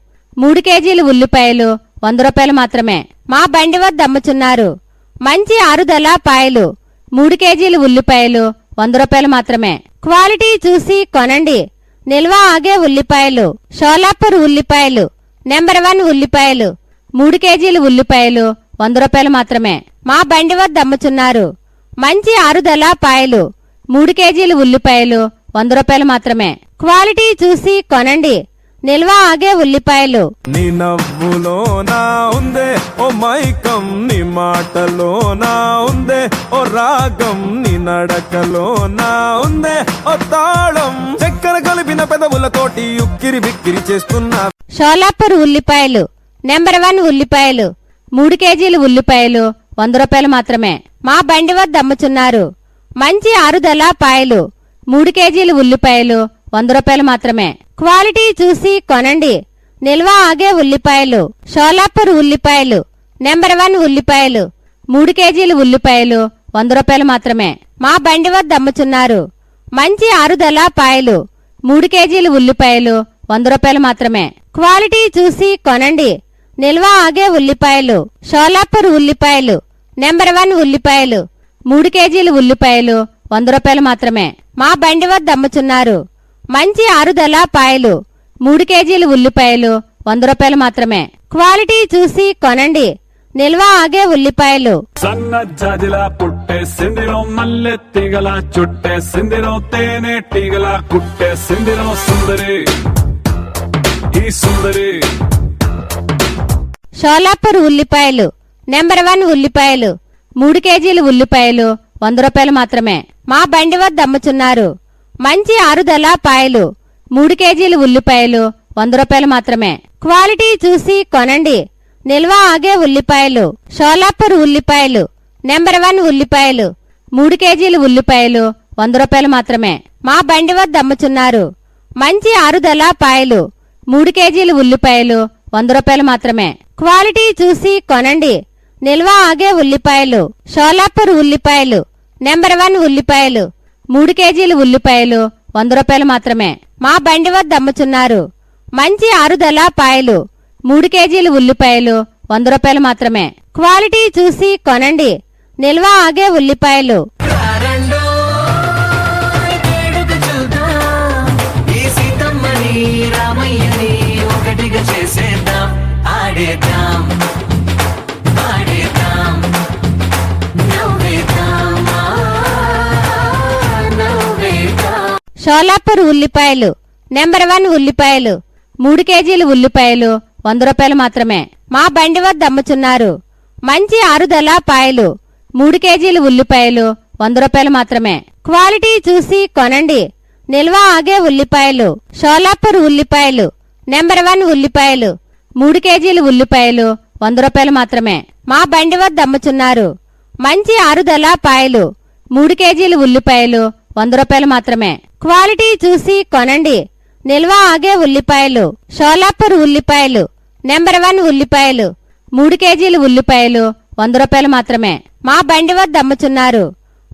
3 కేజీలు ఉల్లిపాయలు 100 రూపాయలు మాత్రమే. మా బండి వద్ద అమ్ముచున్నారు మంచి ఆరుదల పాయలు 3 కేజీలు ఉల్లిపాయలు 100 రూపాయలు మాత్రమే. క్వాలిటీ చూసి కొనండి. నిల్వ ఆగే ఉల్లిపాయలు షోలాపూర్ ఉల్లిపాయలు నెంబర్ 1 ఉల్లిపాయలు 3 కేజీలు ఉల్లిపాయలు 100 రూపాయలు మాత్రమే. మా బండి వద్ద అమ్ముచున్నారు మంచి ఆరుదల పాయలు 3 కేజీలు ఉల్లిపాయలు 100 రూపాయలు మాత్రమే. క్వాలిటీ చూసి కొనండి. నిల్వ ఆగే ఉల్లిపాయలు.
నీ నవ్వులోనా ఉందే ఓ మైకం, నీ మాటలోనా ఉందే ఓ రాగం, నీ నడకలోనా ఉందే ఓ తాళం, చక్కెర కలిపిన పెదవులతోటి ఉక్కిరి బిక్కిరి చేస్తున్నా.
షోలాపూర్ ఉల్లిపాయలు నెంబర్ 1 ఉల్లిపాయలు 3 కేజీలు ఉల్లిపాయలు 100 రూపాయలు మాత్రమే. మా బండి వద్ద అమ్ముచున్నారు మంచి ఆరుదల పాయలు 3 కేజీలు ఉల్లిపాయలు 100 రూపాయలు మాత్రమే. క్వాలిటీ చూసి కొనండి. నిల్వ ఆగే ఉల్లిపాయలు షోలాపూర్ ఉల్లిపాయలు నెంబర్ 1 ఉల్లిపాయలు 3 కేజీలు ఉల్లిపాయలు 100 రూపాయలు మాత్రమే. మా బండి వద్ద అమ్ముచున్నారు మంచి ఆరుదల పాయలు 3 కేజీలు ఉల్లిపాయలు 100 రూపాయలు మాత్రమే. క్వాలిటీ చూసి కొనండి. నిల్వ ఆగే ఉల్లిపాయలు. షోలాపూర్ ఉల్లిపాయలు. నెంబర్ 1 ఉల్లిపాయలు. 3 కేజీలు ఉల్లిపాయలు 100 రూపాయలు మాత్రమే. మా బండి వద్ద అమ్ముచున్నారు. మంచి ఆరుదల పాయలు. 3 కేజీలు ఉల్లిపాయలు 100 రూపాయలు మాత్రమే. క్వాలిటీ చూసి కొనండి. నిల్వ ఆగే ఉల్లిపాయలు.
సన్న జాజిలా పుట్టే సిందిలో మల్లె తీగల చుట్టే సిందిలో తేనె టీగల కుట్టే సిందిలో సుందరి ఈ సుందరి.
షోలాపూర్ ఉల్లిపాయలు. నెంబర్ 1 ఉల్లిపాయలు. 3 కేజీలు ఉల్లిపాయలు 100 రూపాయలు మాత్రమే. మా బండి వద్ద అమ్ముచున్నారు. మంచి ఆరుదల పాయలు. 3 కేజీలు ఉల్లిపాయలు 100 రూపాయలు మాత్రమే. క్వాలిటీ చూసి కొనండి. నిల్వ ఆగే ఉల్లిపాయలు. షోలాపూర్ ఉల్లిపాయలు. నెంబర్ 1 ఉల్లిపాయలు. 3 కేజీలు ఉల్లిపాయలు 100 రూపాయలు మాత్రమే. మా బండి వద్ద అమ్ముచున్నారు. మంచి ఆరుదల పాయలు. 3 కేజీలు ఉల్లిపాయలు 100 రూపాయలు మాత్రమే. క్వాలిటీ చూసి కొనండి. నిల్వ ఆగే ఉల్లిపాయలు. షోలాపూర్ ఉల్లిపాయలు. నెంబర్ 1 ఉల్లిపాయలు. 3 కేజీలు ఉల్లిపాయలు 100 రూపాయలు మాత్రమే. మా బండి వద్ద అమ్ముచున్నారు. మంచి ఆరుదల పాయలు. 3 కేజీలు ఉల్లిపాయలు 100 రూపాయలు మాత్రమే. క్వాలిటీ చూసి కొనండి. నిల్వ ఆగే ఉల్లిపాయలు.
రెండో వేడుక చూద్దాం. ఈ సీతమ్మని రామయ్యని ఒకటిగా చేసేద్దాం. ఆడేద్దాం ఆడేద్దాం నవ్వేద్దాం నవ్వేద్దాం.
షోలాపూర్ ఉల్లిపాయలు. నెంబర్ 1 ఉల్లిపాయలు. 3 కేజీలు ఉల్లిపాయలు 100 రూపాయలు మాత్రమే. మా బండి వద్ద అమ్ముచున్నారు. మంచి ఆరుదల పాయలు. 3 కేజీలు ఉల్లిపాయలు 100 రూపాయలు మాత్రమే. క్వాలిటీ చూసి కొనండి. నిల్వ ఆగే ఉల్లిపాయలు. షోలాపూర్ ఉల్లిపాయలు. నెంబర్ 1 ఉల్లిపాయలు. 3 కేజీలు ఉల్లిపాయలు 100 రూపాయలు మాత్రమే. మా బండి వద్ద అమ్ముచున్నారు. మంచి ఆరుదల పాయలు. 3 కేజీలు ఉల్లిపాయలు 100 రూపాయలు మాత్రమే. క్వాలిటీ చూసి కొనండి. నిల్వ ఆగే ఉల్లిపాయలు. షోలాపూర్ ఉల్లిపాయలు. నెంబర్ 1 ఉల్లిపాయలు. 3 కేజీలు ఉల్లిపాయలు 100 రూపాయలు మాత్రమే. మా బండి వద్ద అమ్ముచున్నారు.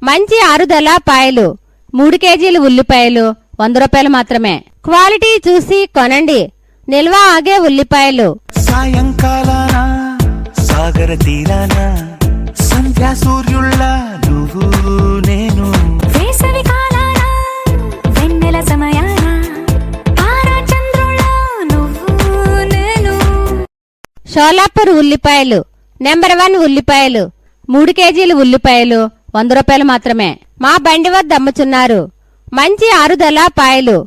మంచి ఆరుదల పాయలు. 3 కేజీలు ఉల్లిపాయలు 100 రూపాయలు మాత్రమే. క్వాలిటీ చూసి కొనండి. నిల్వ ఆగే ఉల్లిపాయలు.
సాయంకాలాన సాగర తీరాన సంధ్యా సూర్యుళ్ళ నువ్వు నేను.
వేసవి కాలాన వెన్నెల సమయాన తారాచంద్రుల నువ్వు నేను.
షోలాపూర్ ఉల్లిపాయలు. నెంబర్ 1 ఉల్లిపాయలు. 3 కేజీలు ఉల్లిపాయలు 100 రూపాయలు మాత్రమే. మా బండి వద్ద అమ్ముచున్నారు. మంచి ఆరుదల పాయలు.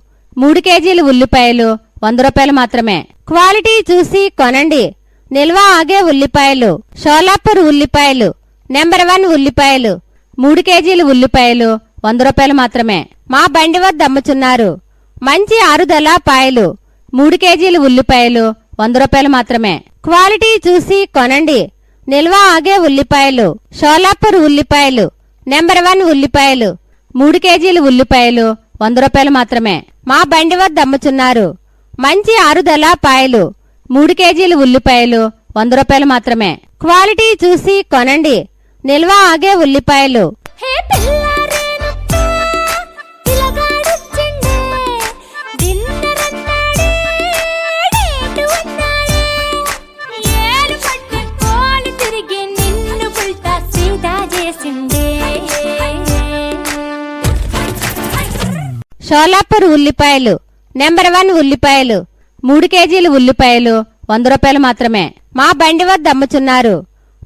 3 కేజీలు ఉల్లిపాయలు 100 రూపాయలు మాత్రమే. క్వాలిటీ చూసి కొనండి. నిల్వ ఆగే ఉల్లిపాయలు. షోలాపూర్ ఉల్లిపాయలు. నెంబర్ 1 ఉల్లిపాయలు. 3 కేజీలు ఉల్లిపాయలు 100 రూపాయలు మాత్రమే. మా బండి వద్ద అమ్ముచున్నారు. మంచి ఆరుదల పాయలు. 3 కేజీలు ఉల్లిపాయలు 100 రూపాయలు మాత్రమే. క్వాలిటీ చూసి కొనండి. నిల్వ ఆగే ఉల్లిపాయలు. షోలాపూర్ ఉల్లిపాయలు. నెంబర్ 1 ఉల్లిపాయలు. 3 కేజీలు ఉల్లిపాయలు 100 రూపాయలు మాత్రమే. మా బండి వద్ద అమ్ముచున్నారు. మంచి ఆరుదల పాయలు. 3 కేజీలు ఉల్లిపాయలు 100 రూపాయలు మాత్రమే. క్వాలిటీ చూసి కొనండి. నిల్వ ఆగే ఉల్లిపాయలు.
హే పిల్లారేనప్ప పిల్లగాడొచ్చిండే డిన్నరన్నాడే డేటు అన్నాడే ఏలు పట్టుకోలి తిరిగి నిన్ను పుల్టా సీదా చేసిండే.
షోలాపూర్ ఉల్లిపాయలు. నెంబర్ 1 ఉల్లిపాయలు. 3 కేజీలు ఉల్లిపాయలు 100 రూపాయలు మాత్రమే. మా బండి వద్ద అమ్ముచున్నారు.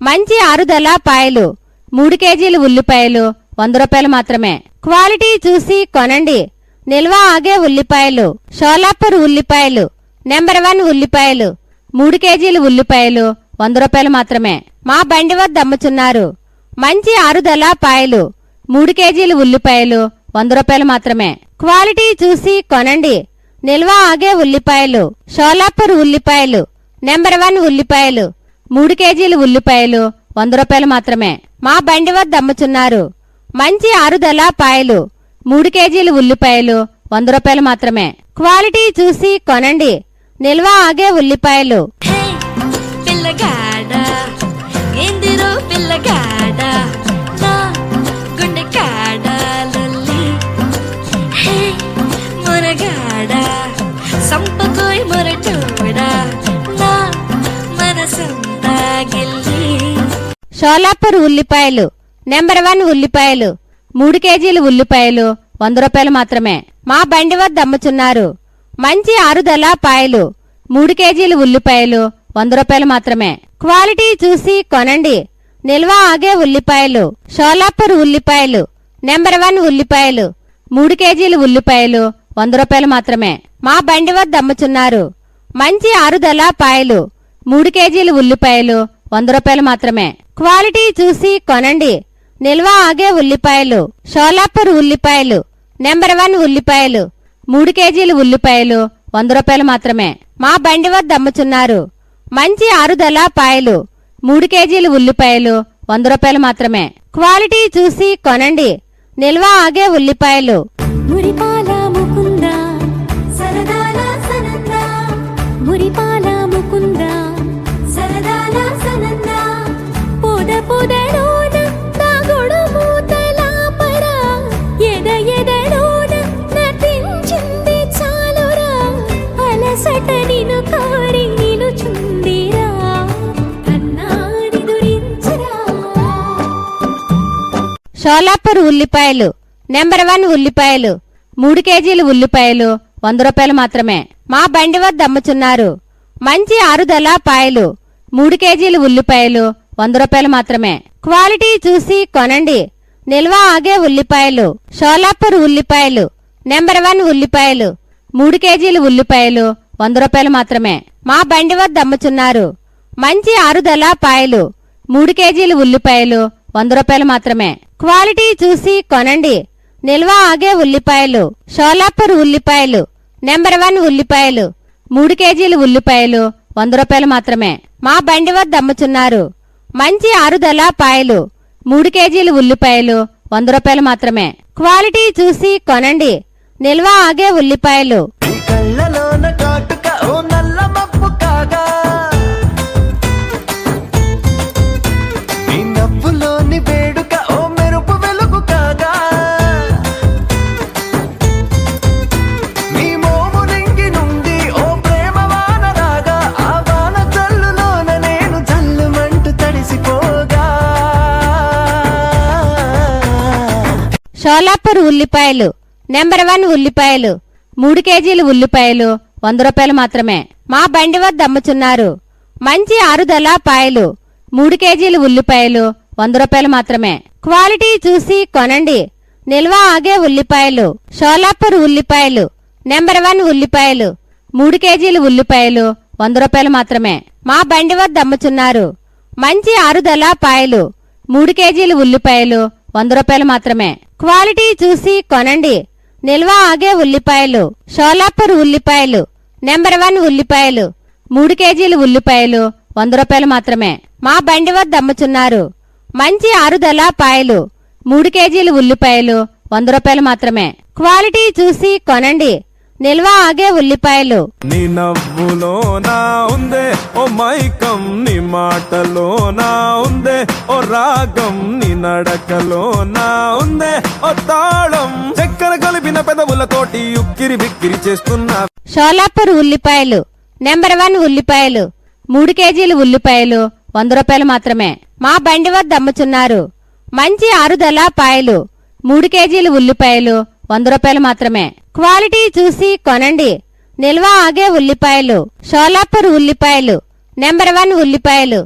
మంచి ఆరుదల పాయలు. 3 కేజీలు ఉల్లిపాయలు 100 రూపాయలు మాత్రమే. క్వాలిటీ చూసి కొనండి. నిల్వ ఆగే ఉల్లిపాయలు. షోలాపూర్ ఉల్లిపాయలు. నెంబర్ 1 ఉల్లిపాయలు. 3 కేజీలు ఉల్లిపాయలు 100 రూపాయలు మాత్రమే. మా బండి వద్ద అమ్ముచున్నారు. మంచి ఆరుదల పాయలు. 3 కేజీలు ఉల్లిపాయలు 100 రూపాయలు మాత్రమే. క్వాలిటీ చూసి కొనండి. నిల్వ ఆగే ఉల్లిపాయలు. షోలాపూర్ ఉల్లిపాయలు. నెంబర్ 1 ఉల్లిపాయలు. 3 కేజీలు ఉల్లిపాయలు 100 రూపాయలు మాత్రమే. మా బండి వద్ద అమ్ముచున్నారు. మంచి ఆరుదల పాయలు. 3 కేజీలు ఉల్లిపాయలు 100 రూపాయలు మాత్రమే. క్వాలిటీ చూసి కొనండి. నిల్వ ఆగే ఉల్లిపాయలు.
హే పిల్లగాడ ఎందిరో పిల్లగాడ నా గుండె కాడ లొల్లి. హే మురగాడ సంపకోయ్ మురటోడా
షోలాపూర్ ఉల్లిపాయలు నెంబర్ 1 ఉల్లిపాయలు 3 కేజీలు ఉల్లిపాయలు 100 రూపాయలు మాత్రమే. మా బండి వద్ద అమ్ముచున్నారు. మంచి ఆరుదల పాయలు 3 కేజీలు ఉల్లిపాయలు 100 రూపాయలు మాత్రమే. క్వాలిటీ చూసి కొనండి. నిల్వ ఆగే ఉల్లిపాయలు షోలాపూర్ ఉల్లిపాయలు నెంబర్ 1 ఉల్లిపాయలు 3 కేజీలు ఉల్లిపాయలు 100 రూపాయలు మాత్రమే. మా బండి వద్ద అమ్ముచున్నారు. మంచి ఆరుదల పాయలు 3 కేజీలు ఉల్లిపాయలు 100 రూపాయలు మాత్రమే. క్వాలిటీ చూసి కొనండి. నిల్వ ఆగే ఉల్లిపాయలు షోలాపూర్ ఉల్లిపాయలు నెంబర్ 1 ఉల్లిపాయలు 3 కేజీలు ఉల్లిపాయలు 100 రూపాయలు మాత్రమే. మా బండి వద్ద అమ్ముచున్నారు. మంచి ఆరుదల పాయలు 3 కేజీలు ఉల్లిపాయలు 100 రూపాయలు మాత్రమే. క్వాలిటీ చూసి కొనండి. నిల్వ ఆగే ఉల్లిపాయలు.
మురిపాల ముకుంద సరదాల సనంద మురిపాల ముకుంద సరదాల సనంద పొద పొదలోన నాగుడు మూతలాపర ఎద ఎదలోన నటించింది చాలురా అలసట నిను కారి నిలుచుందిరా కన్నాని దురించరా.
షోలాపూర్ ఉల్లిపాయలు నెంబర్ 1 ఉల్లిపాయలు 3 కేజీలు ఉల్లిపాయలు 100 రూపాయలు మాత్రమే. మా బండి వద్ద అమ్ముచున్నారు. మంచి ఆరుదల పాయలు 3 కేజీలు ఉల్లిపాయలు 100 రూపాయలు మాత్రమే. క్వాలిటీ చూసి కొనండి. నిల్వ ఆగే ఉల్లిపాయలు షోలాపూర్ ఉల్లిపాయలు నెంబర్ 1 ఉల్లిపాయలు 3 కేజీలు ఉల్లిపాయలు 100 రూపాయలు మాత్రమే. మా బండి వద్ద అమ్ముచున్నారు. మంచి ఆరుదల పాయలు 3 కేజీలు ఉల్లిపాయలు 100 రూపాయలు మాత్రమే. క్వాలిటీ చూసి కొనండి. నిల్వ ఆగే ఉల్లిపాయలు షోలాపూర్ ఉల్లిపాయలు నెంబర్ 1 ఉల్లిపాయలు 3 కేజీలు ఉల్లిపాయలు 100 రూపాయలు మాత్రమే. మా బండి వద్ద అమ్ముచున్నారు. మంచి ఆరుదల పాయలు 3 కేజీలు ఉల్లిపాయలు 100 రూపాయలు మాత్రమే. క్వాలిటీ చూసి కొనండి. నిల్వ ఆగే ఉల్లిపాయలు.
నీ కళ్ళలోన కాటుక ఓ నల్ల మబ్బు కాగా నీ నవ్వులోని వేడుక ఓ మెరుపు వెలుగు కాగా నీ మోము నింగి నుండి ఓ ప్రేమ వాన రాగా ఆ వాన జల్లులోన నేను జల్లుమంటూ తడిసిపోగా.
షోలాపూర్ ఉల్లిపాయలు నెంబర్ 1 ఉల్లిపాయలు 3 కేజీలు ఉల్లిపాయలు 100 రూపాయలు మాత్రమే. మా బండి వద్ద అమ్ముచున్నారు. మంచి ఆరుదల పాయలు 3 కేజీలు ఉల్లిపాయలు 100 రూపాయలు మాత్రమే. క్వాలిటీ చూసి కొనండి. నిల్వ ఆగే ఉల్లిపాయలు షోలాపూర్ ఉల్లిపాయలు నెంబర్ 1 ఉల్లిపాయలు 3 కేజీలు ఉల్లిపాయలు 100 రూపాయలు మాత్రమే. మా బండి వద్ద అమ్ముచున్నారు. మంచి ఆరుదల పాయలు 3 కేజీలు ఉల్లిపాయలు 100 రూపాయలు మాత్రమే. క్వాలిటీ చూసి కొనండి. నిల్వ ఆగే ఉల్లిపాయలు షోలాపూర్ ఉల్లిపాయలు నెంబర్ 1 ఉల్లిపాయలు 3 కేజీలు ఉల్లిపాయలు 100 రూపాయలు మాత్రమే. మా బండి వద్ద అమ్ముచున్నారు. మంచి ఆరుదల పాయలు 3 కేజీలు ఉల్లిపాయలు 100 రూపాయలు మాత్రమే. క్వాలిటీ చూసి కొనండి. నిల్వ ఆగే ఉల్లిపాయలు.
నీ నవ్వులో నా ఉందే ఓ మైకం, నీ మాటలో నా ఉందే ఓ రాగం, నీ నడకలో నా ఉందే ఓ తాళం, చక్కెర కలిపిన పెదవులతోటి ఉక్కిరి బిక్కిరి చేస్తున్నా.
షోలాపూర్ ఉల్లిపాయలు నెంబర్ 1 ఉల్లిపాయలు 3 కేజీలు ఉల్లిపాయలు 100 రూపాయలు మాత్రమే. మా బండి వద్ద అమ్ముచున్నారు. మంచి ఆరుదల పాయలు 3 కేజీలు ఉల్లిపాయలు 100 రూపాయలు మాత్రమే. క్వాలిటీ చూసి కొనండి. నిల్వ ఆగే ఉల్లిపాయలు షోలాపూర్ ఉల్లిపాయలు నెంబర్ 1 ఉల్లిపాయలు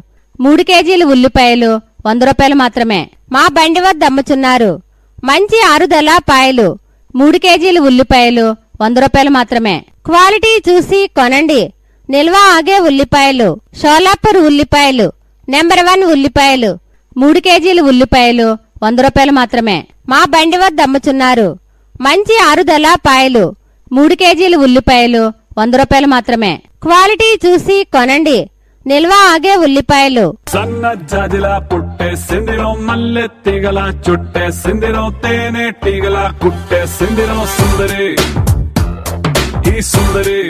3 కేజీలు ఉల్లిపాయలు 100 రూపాయలు మాత్రమే. మా బండి వద్ద అమ్ముచున్నారు. మంచి ఆరుదల పాయలు 3 కేజీలు ఉల్లిపాయలు 100 రూపాయలు మాత్రమే. క్వాలిటీ చూసి కొనండి. నిల్వ ఆగే ఉల్లిపాయలు షోలాపూర్ ఉల్లిపాయలు నెంబర్ 1 ఉల్లిపాయలు 3 కేజీలు ఉల్లిపాయలు 100 రూపాయలు మాత్రమే. మా బండి వద్ద అమ్ముచున్నారు. మంచి ఆరుదల పాయలు 3 కేజీలు ఉల్లిపాయలు 100 రూపాయలు మాత్రమే. క్వాలిటీ చూసి కొనండి. నిల్వ ఆగే ఉల్లిపాయలు.
సన్న జాజిలా పుట్టే సిందిరో మల్లె తీగల చుట్టే సిందిరో తేనె టీగల కుట్టే సిందిరో సుందరి ఈ సుందరి.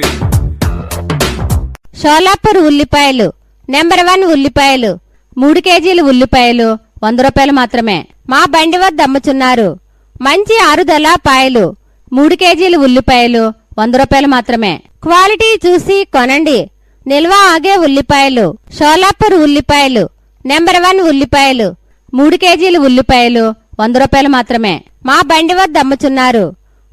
షోలాపూర్ ఉల్లిపాయలు నెంబర్ 1 ఉల్లిపాయలు 3 కేజీలు ఉల్లిపాయలు 100 రూపాయలు మాత్రమే. మా బండి వద్ద అమ్ముచున్నారు. మంచి ఆరుదల పాయలు 3 కేజీలు ఉల్లిపాయలు 100 రూపాయలు మాత్రమే. క్వాలిటీ చూసి కొనండి. నిల్వ ఆగే ఉల్లిపాయలు షోలాపూర్ ఉల్లిపాయలు నెంబర్ 1 ఉల్లిపాయలు 3 కేజీలు ఉల్లిపాయలు 100 రూపాయలు మాత్రమే. మా బండి వద్ద అమ్ముచున్నారు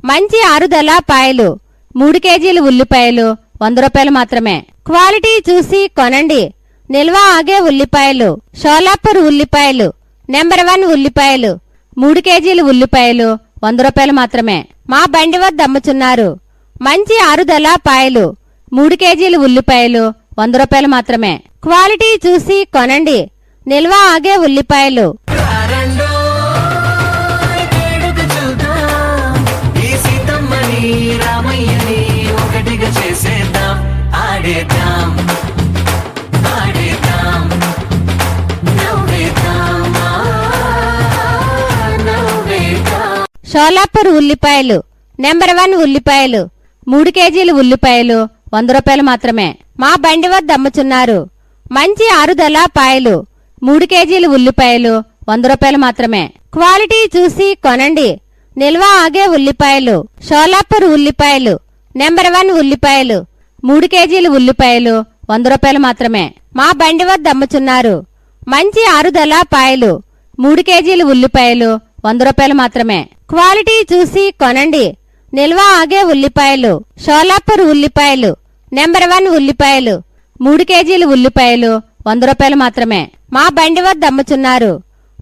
మంచి ఆరుదల పాయలు 3 కేజీలు ఉల్లిపాయలు 100 రూపాయలు మాత్రమే. క్వాలిటీ చూసి కొనండి. నిల్వ ఆగే ఉల్లిపాయలు షోలాపూర్ ఉల్లిపాయలు నెంబర్ 1 ఉల్లిపాయలు 3 కేజీలు ఉల్లిపాయలు 100 రూపాయలు మాత్రమే. మా బండి వద్ద అమ్ముచున్నారు మంచి ఆరుదల పాయలు 3 కేజీలు ఉల్లిపాయలు 100 రూపాయలు మాత్రమే. క్వాలిటీ చూసి కొనండి. నిల్వ ఆగే ఉల్లిపాయలు.
రండో వేడుక చూద్దాం, ఈ సీతమ్మని రామయ్యని ఒకటిగా చేసేద్దాం. ఆడేద్దాం ఆడేద్దాం నవ్వేద్దాం నవ్వేద్దాం.
షోలాపూర్ ఉల్లిపాయలు నెంబర్ 1 ఉల్లిపాయలు 3 కేజీలు ఉల్లిపాయలు 100 రూపాయలు మాత్రమే. మా బండి వద్ద అమ్ముచున్నారు మంచి ఆరుదల పాయలు 3 కేజీలు ఉల్లిపాయలు 100 రూపాయలు మాత్రమే. క్వాలిటీ చూసి కొనండి. నిల్వ ఆగే ఉల్లిపాయలు షోలాపూర్ ఉల్లిపాయలు నెంబర్ 1 ఉల్లిపాయలు 3 కేజీలు ఉల్లిపాయలు 100 రూపాయలు మాత్రమే. మా బండి వద్ద అమ్ముచున్నారు మంచి ఆరుదల పాయలు 3 కేజీలు ఉల్లిపాయలు 100 రూపాయలు మాత్రమే. క్వాలిటీ చూసి కొనండి. నిల్వ ఆగే ఉల్లిపాయలు షోలాపూర్ ఉల్లిపాయలు నెంబర్ 1 ఉల్లిపాయలు 3 కేజీలు ఉల్లిపాయలు 100 రూపాయలు మాత్రమే. మా బండి వద్ద అమ్ముచున్నారు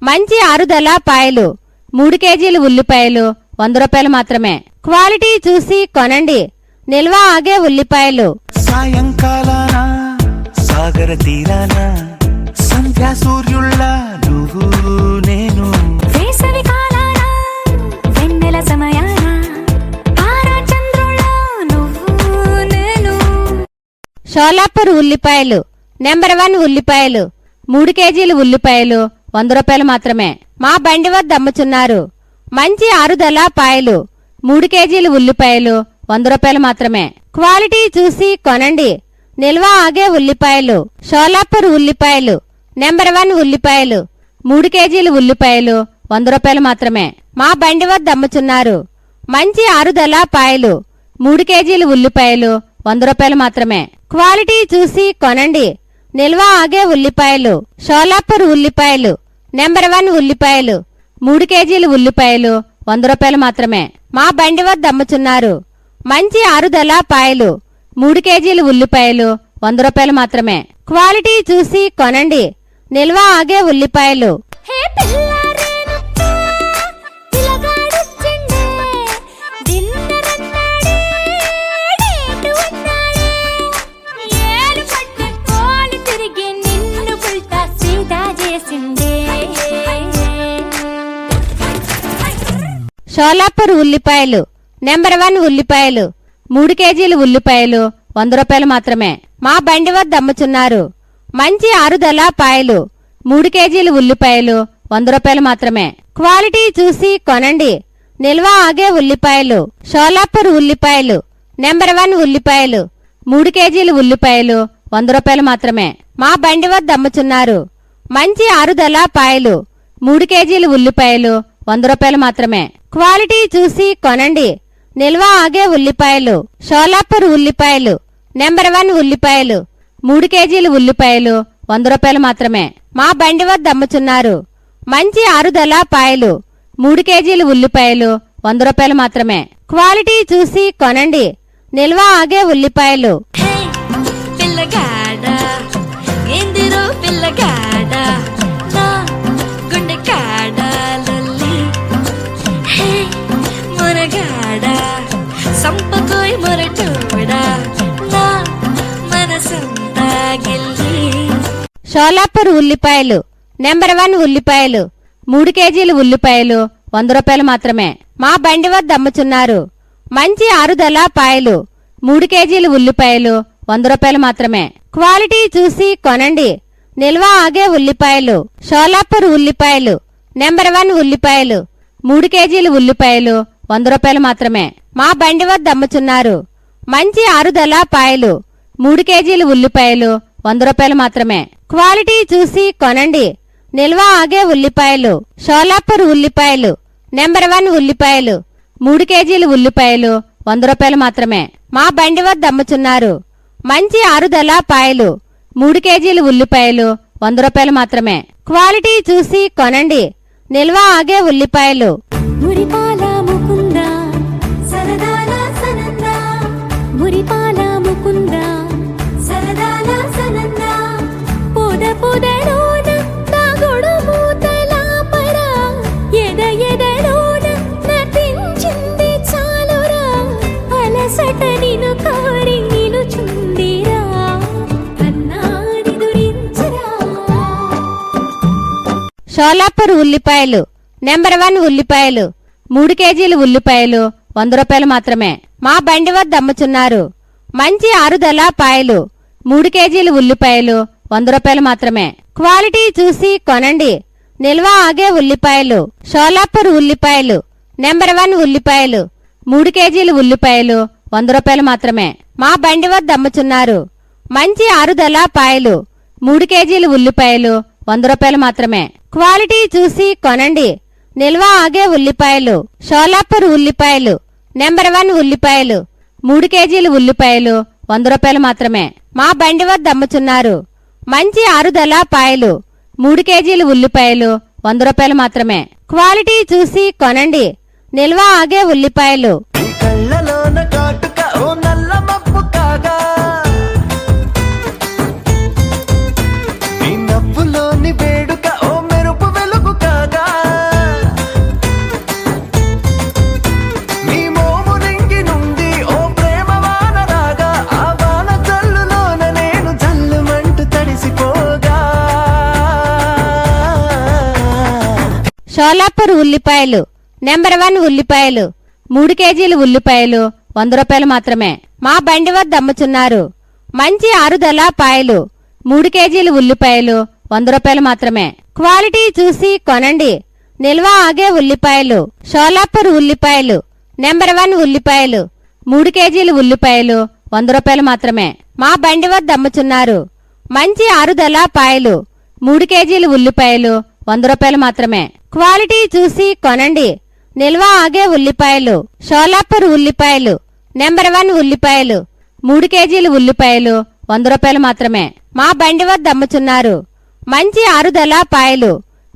మంచి ఆరుదల పాయలు 3 కేజీలు ఉల్లిపాయలు 100 రూపాయలు మాత్రమే. క్వాలిటీ చూసి కొనండి. నిల్వ ఆగే ఉల్లిపాయలు.
సాయంకాలాన సాగర తీరాన సంధ్యా సూర్యుళ్ళ నువ్వు నేను,
వేసవి కాలాన వెన్నెల సమయాన తారా చంద్రుళ్ళ నువ్వు నేను.
షోలాపూర్ ఉల్లిపాయలు నెంబర్ 1 ఉల్లిపాయలు 3 కేజీలు ఉల్లిపాయలు 100 రూపాయలు మాత్రమే. మా బండి వద్ద అమ్ముచున్నారు మంచి ఆరుదల పాయలు 3 కేజీలు ఉల్లిపాయలు 100 రూపాయలు మాత్రమే. క్వాలిటీ చూసి కొనండి. నిల్వ ఆగే ఉల్లిపాయలు షోలాపూర్ ఉల్లిపాయలు నెంబర్ 1 ఉల్లిపాయలు 3 కేజీలు ఉల్లిపాయలు 100 రూపాయలు మాత్రమే. మా బండి వద్ద అమ్ముచున్నారు మంచి ఆరుదల పాయలు 3 కేజీలు ఉల్లిపాయలు 100 రూపాయలు మాత్రమే. క్వాలిటీ చూసి కొనండి. నిల్వ ఆగే ఉల్లిపాయలు షోలాపూర్ ఉల్లిపాయలు నెంబర్ 1 ఉల్లిపాయలు 3 కేజీలు ఉల్లిపాయలు 100 రూపాయలు మాత్రమే. మా బండి వద్ద అమ్ముచున్నారు మంచి ఆరుదల పాయలు 3 కేజీలు ఉల్లిపాయలు 100 రూపాయలు మాత్రమే. క్వాలిటీ చూసి కొనండి. నిల్వ ఆగే ఉల్లిపాయలు.
హే పిల్లారేనప్ప పిల్లగాడొచ్చిండే డిన్నర్ అన్నాడే డేటు అన్నాడే ఏలు పట్టు కోలు తిరిగి నిన్ను పుల్టా సీదా చేసిండే.
షోలాపూర్ ఉల్లిపాయలు నెంబర్ 1 ఉల్లిపాయలు 3 కేజీలు ఉల్లిపాయలు 100 రూపాయలు మాత్రమే. మా బండి వద్ద అమ్ముచున్నారు మంచి ఆరుదల పాయలు 3 కేజీలు ఉల్లిపాయలు 100 రూపాయలు మాత్రమే. క్వాలిటీ చూసి కొనండి. నిల్వ ఆగే ఉల్లిపాయలు షోలాపూర్ ఉల్లిపాయలు నెంబర్ 1 ఉల్లిపాయలు 3 కేజీలు ఉల్లిపాయలు 100 రూపాయలు మాత్రమే. మా బండి వద్ద అమ్ముచున్నారు మంచి ఆరుదల పాయలు 3 కేజీలు ఉల్లిపాయలు 100 రూపాయలు మాత్రమే. క్వాలిటీ చూసి కొనండి. నిల్వ ఆగే ఉల్లిపాయలు షోలాపూర్ ఉల్లిపాయలు నెంబర్ 1 ఉల్లిపాయలు 3 కేజీలు ఉల్లిపాయలు 100 రూపాయలు మాత్రమే. మా బండి వద్ద అమ్ముచున్నారు మంచి ఆరుదల పాయలు 3 కేజీలు ఉల్లిపాయలు 100 రూపాయలు మాత్రమే. క్వాలిటీ చూసి కొనండి. నిల్వ ఆగే ఉల్లిపాయలు.
హే పిల్లగాడ ఎందిరో పిల్లగాడ నా గుండె కాడ లల్లి. హే మొరగాడ సంపకోయ్ మొరటోడా నా మనసంతా గిల్లి.
షోలాపూర్ ఉల్లిపాయలు నెంబర్ 1 ఉల్లిపాయలు 3 కేజీలు ఉల్లిపాయలు 100 రూపాయలు మాత్రమే. మా బండి వద్ద అమ్ముచున్నారు మంచి ఆరుదల పాయలు 3 కేజీలు ఉల్లిపాయలు 100 రూపాయలు మాత్రమే. క్వాలిటీ చూసి కొనండి. నిల్వ ఆగే ఉల్లిపాయలు షోలాపూర్ ఉల్లిపాయలు నెంబర్ 1 ఉల్లిపాయలు 3 కేజీలు ఉల్లిపాయలు 100 రూపాయలు మాత్రమే. మా బండి వద్ద అమ్ముచున్నారు మంచి ఆరుదల పాయలు 3 కేజీలు ఉల్లిపాయలు 100 రూపాయలు మాత్రమే. క్వాలిటీ చూసి కొనండి. నిల్వ ఆగే ఉల్లిపాయలు షోలాపూర్ ఉల్లిపాయలు నెంబర్ 1 ఉల్లిపాయలు 3 కేజీలు ఉల్లిపాయలు 100 రూపాయలు మాత్రమే. మా బండి వద్ద అమ్ముచున్నారు మంచి ఆరుదల పాయలు 3 కేజీలు ఉల్లిపాయలు రూపాయలు మాత్రమే. క్వాలిటీ చూసి కొనండి. నిల్వ ఆగే ఉల్లిపాయలు.
మురిపాల ముకుంద సరదాల సనంద మురిపాల ముకుంద సరదాల సనంద పొద పొదలోన తాగుడు మూతల పర ఎద ఎదలోన నటించింది చాలురా అలసట నిను కోరి నిలుచుందిరా కన్నాడి దురించరా.
షోలాపూర్ ఉల్లిపాయలు. నెంబర్ 1 ఉల్లిపాయలు. 3 కేజీలు ఉల్లిపాయలు 100 రూపాయలు మాత్రమే. మా బండి వద్ద అమ్ముచున్నారు. మంచి ఆరుదల పాయలు. 3 కేజీలు ఉల్లిపాయలు 100 రూపాయలు మాత్రమే. క్వాలిటీ చూసి కొనండి. నిల్వ ఆగే ఉల్లిపాయలు. షోలాపూర్ ఉల్లిపాయలు. నెంబర్ 1 ఉల్లిపాయలు. 3 కేజీలు ఉల్లిపాయలు 100 రూపాయలు మాత్రమే. మా బండి వద్ద అమ్ముచున్నారు. మంచి ఆరుదల పాయలు. 3 కేజీలు ఉల్లిపాయలు 100 రూపాయలు మాత్రమే. క్వాలిటీ చూసి కొనండి. నిల్వ ఆగే ఉల్లిపాయలు. షోలాపూర్ ఉల్లిపాయలు. నెంబర్ 1 ఉల్లిపాయలు. 3 కేజీలు ఉల్లిపాయలు 100 రూపాయలు మాత్రమే. మా బండి వద్ద అమ్ముచున్నారు. మంచి ఆరుదల పాయలు. 3 కేజీలు ఉల్లిపాయలు 100 రూపాయలు మాత్రమే. క్వాలిటీ చూసి కొనండి. నిల్వ ఆగే ఉల్లిపాయలు.
ఈ కళ్ళలోన కాటుక ఓ నల్ల మబ్బు కాగా ఈ నవ్వులోని వేడుక ఓ మెరుపు వెలుగు కాగా నీ మోము నింగి నుండి ఓ ప్రేమ వాన రాగా ఆ వాన జల్లులోన నేను జల్లుమంటూ తడిసిపోగా.
షోలాపూర్ ఉల్లిపాయలు. నెంబర్ 1 ఉల్లిపాయలు. 3 కేజీలు ఉల్లిపాయలు 100 రూపాయలు మాత్రమే. మా బండి వద్ద అమ్ముచున్నారు. మంచి ఆరుదల పాయలు. 3 కేజీలు ఉల్లిపాయలు 100 రూపాయలు మాత్రమే. క్వాలిటీ చూసి కొనండి. నిల్వ ఆగే ఉల్లిపాయలు. షోలాపూర్ ఉల్లిపాయలు. నెంబర్ 1 ఉల్లిపాయలు. 3 కేజీలు ఉల్లిపాయలు 100 రూపాయలు మాత్రమే. మా బండి వద్ద అమ్ముచున్నారు. మంచి ఆరుదల పాయలు. 3 కేజీలు ఉల్లిపాయలు 100 రూపాయలు మాత్రమే. క్వాలిటీ చూసి కొనండి. నిల్వ ఆగే ఉల్లిపాయలు. షోలాపూర్ ఉల్లిపాయలు. నెంబర్ 1 ఉల్లిపాయలు. 3 కేజీలు ఉల్లిపాయలు 100 రూపాయలు మాత్రమే. మా బండి వద్ద అమ్ముచున్నారు. మంచి ఆరుదల పాయలు.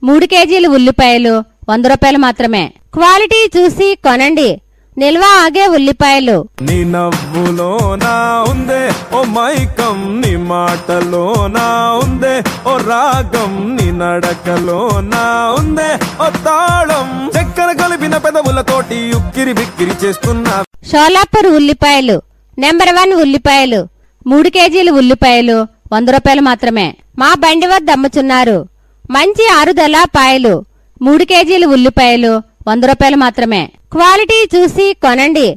3 కేజీలు ఉల్లిపాయలు 100 రూపాయలు మాత్రమే. క్వాలిటీ చూసి కొనండి. నిల్వ ఆగే ఉల్లిపాయలు.
నీ నవ్వులో నా ఉందే ఓ మైకం, నీ మాటలో నా ఉందే ఓ రాగం, నీ నడకలో నా ఉందే ఓ తాళం, చక్కెర కలిపిన పెదవులతోటి ఉక్కిరి బిక్కిరి చేస్తున్నా.
షోలాపూర్ ఉల్లిపాయలు. నెంబర్ 1 ఉల్లిపాయలు. 3 కేజీలు ఉల్లిపాయలు 100 రూపాయలు మాత్రమే. మా బండి వద్ద అమ్ముచున్నారు. మంచి ఆరుదల పాయలు. 3 కేజీలు ఉల్లిపాయలు 100 రూపాయలు మాత్రమే. క్వాలిటీ చూసి కొనండి.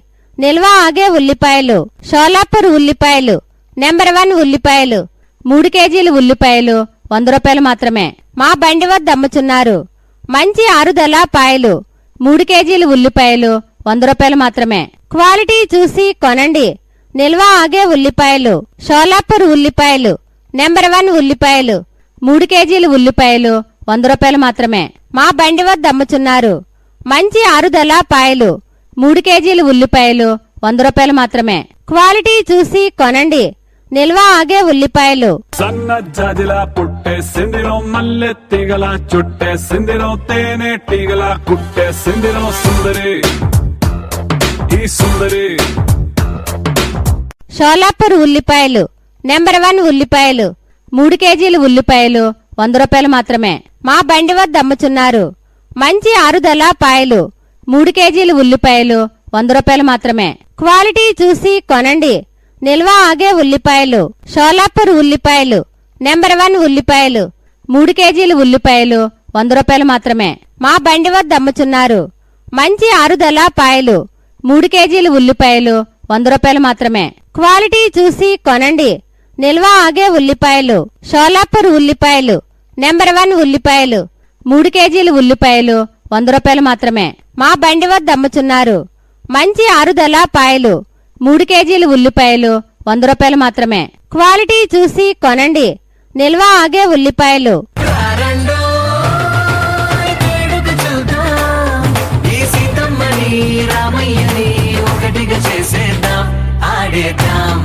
నిల్వ ఆగే ఉల్లిపాయలు. షోలాపూర్ ఉల్లిపాయలు. నెంబర్ 1 ఉల్లిపాయలు. 3 కేజీలు ఉల్లిపాయలు 100 రూపాయలు మాత్రమే. మా బండి వద్ద అమ్ముచున్నారు. మంచి ఆరుదల పాయలు. 3 కేజీలు ఉల్లిపాయలు 100 రూపాయలు మాత్రమే. క్వాలిటీ చూసి కొనండి. నిల్వ ఆగే ఉల్లిపాయలు. షోలాపూర్ ఉల్లిపాయలు. నెంబర్ 1 ఉల్లిపాయలు. 3 కేజీలు ఉల్లిపాయలు 100 రూపాయలు మాత్రమే. మా బండి వద్ద అమ్ముచున్నారు. మంచి ఆరుదల పాయలు. 3 కేజీలు ఉల్లిపాయలు 100 రూపాయలు మాత్రమే. క్వాలిటీ చూసి కొనండి. నిల్వ ఆగే ఉల్లిపాయలు.
సన్న జాజిలా పుట్టే సిందిరం మల్లె తీగల చుట్టే సిందిరం తేనె టీగల కుట్టే సిందిరం సుందరి ఈ సుందరి.
షోలాపూర్ ఉల్లిపాయలు. నెంబర్ 1 ఉల్లిపాయలు. 3 కేజీలు ఉల్లిపాయలు 100 రూపాయలు మాత్రమే. మా బండి వద్ద అమ్ముచున్నారు. మంచి ఆరుదల పాయలు. 3 కేజీలు ఉల్లిపాయలు 100 రూపాయలు మాత్రమే. క్వాలిటీ చూసి కొనండి. నిల్వ ఆగే ఉల్లిపాయలు. షోలాపూర్ ఉల్లిపాయలు. నెంబర్ 1 ఉల్లిపాయలు. 3 కేజీలు ఉల్లిపాయలు 100 రూపాయలు మాత్రమే. మా బండి వద్ద అమ్ముచున్నారు. మంచి ఆరుదల పాయలు. 3 కేజీలు ఉల్లిపాయలు 100 రూపాయలు మాత్రమే. క్వాలిటీ చూసి కొనండి. నిల్వ ఆగే ఉల్లిపాయలు. షోలాపూర్ ఉల్లిపాయలు. నెంబర్ 1 ఉల్లిపాయలు. 3 కేజీలు ఉల్లిపాయలు 100 రూపాయలు మాత్రమే. మా బండి వద్ద అమ్ముచున్నారు. మంచి ఆరుదల పాయలు. 3 కేజీలు ఉల్లిపాయలు 100 రూపాయలు మాత్రమే. క్వాలిటీ చూసి కొనండి. నిల్వ ఆగే ఉల్లిపాయలు.
రండో వేడుక చూద్దాం, ఈ సీతమ్మని రామయ్యని ఒకటిగా చేసేద్దాం. ఆడేద్దాం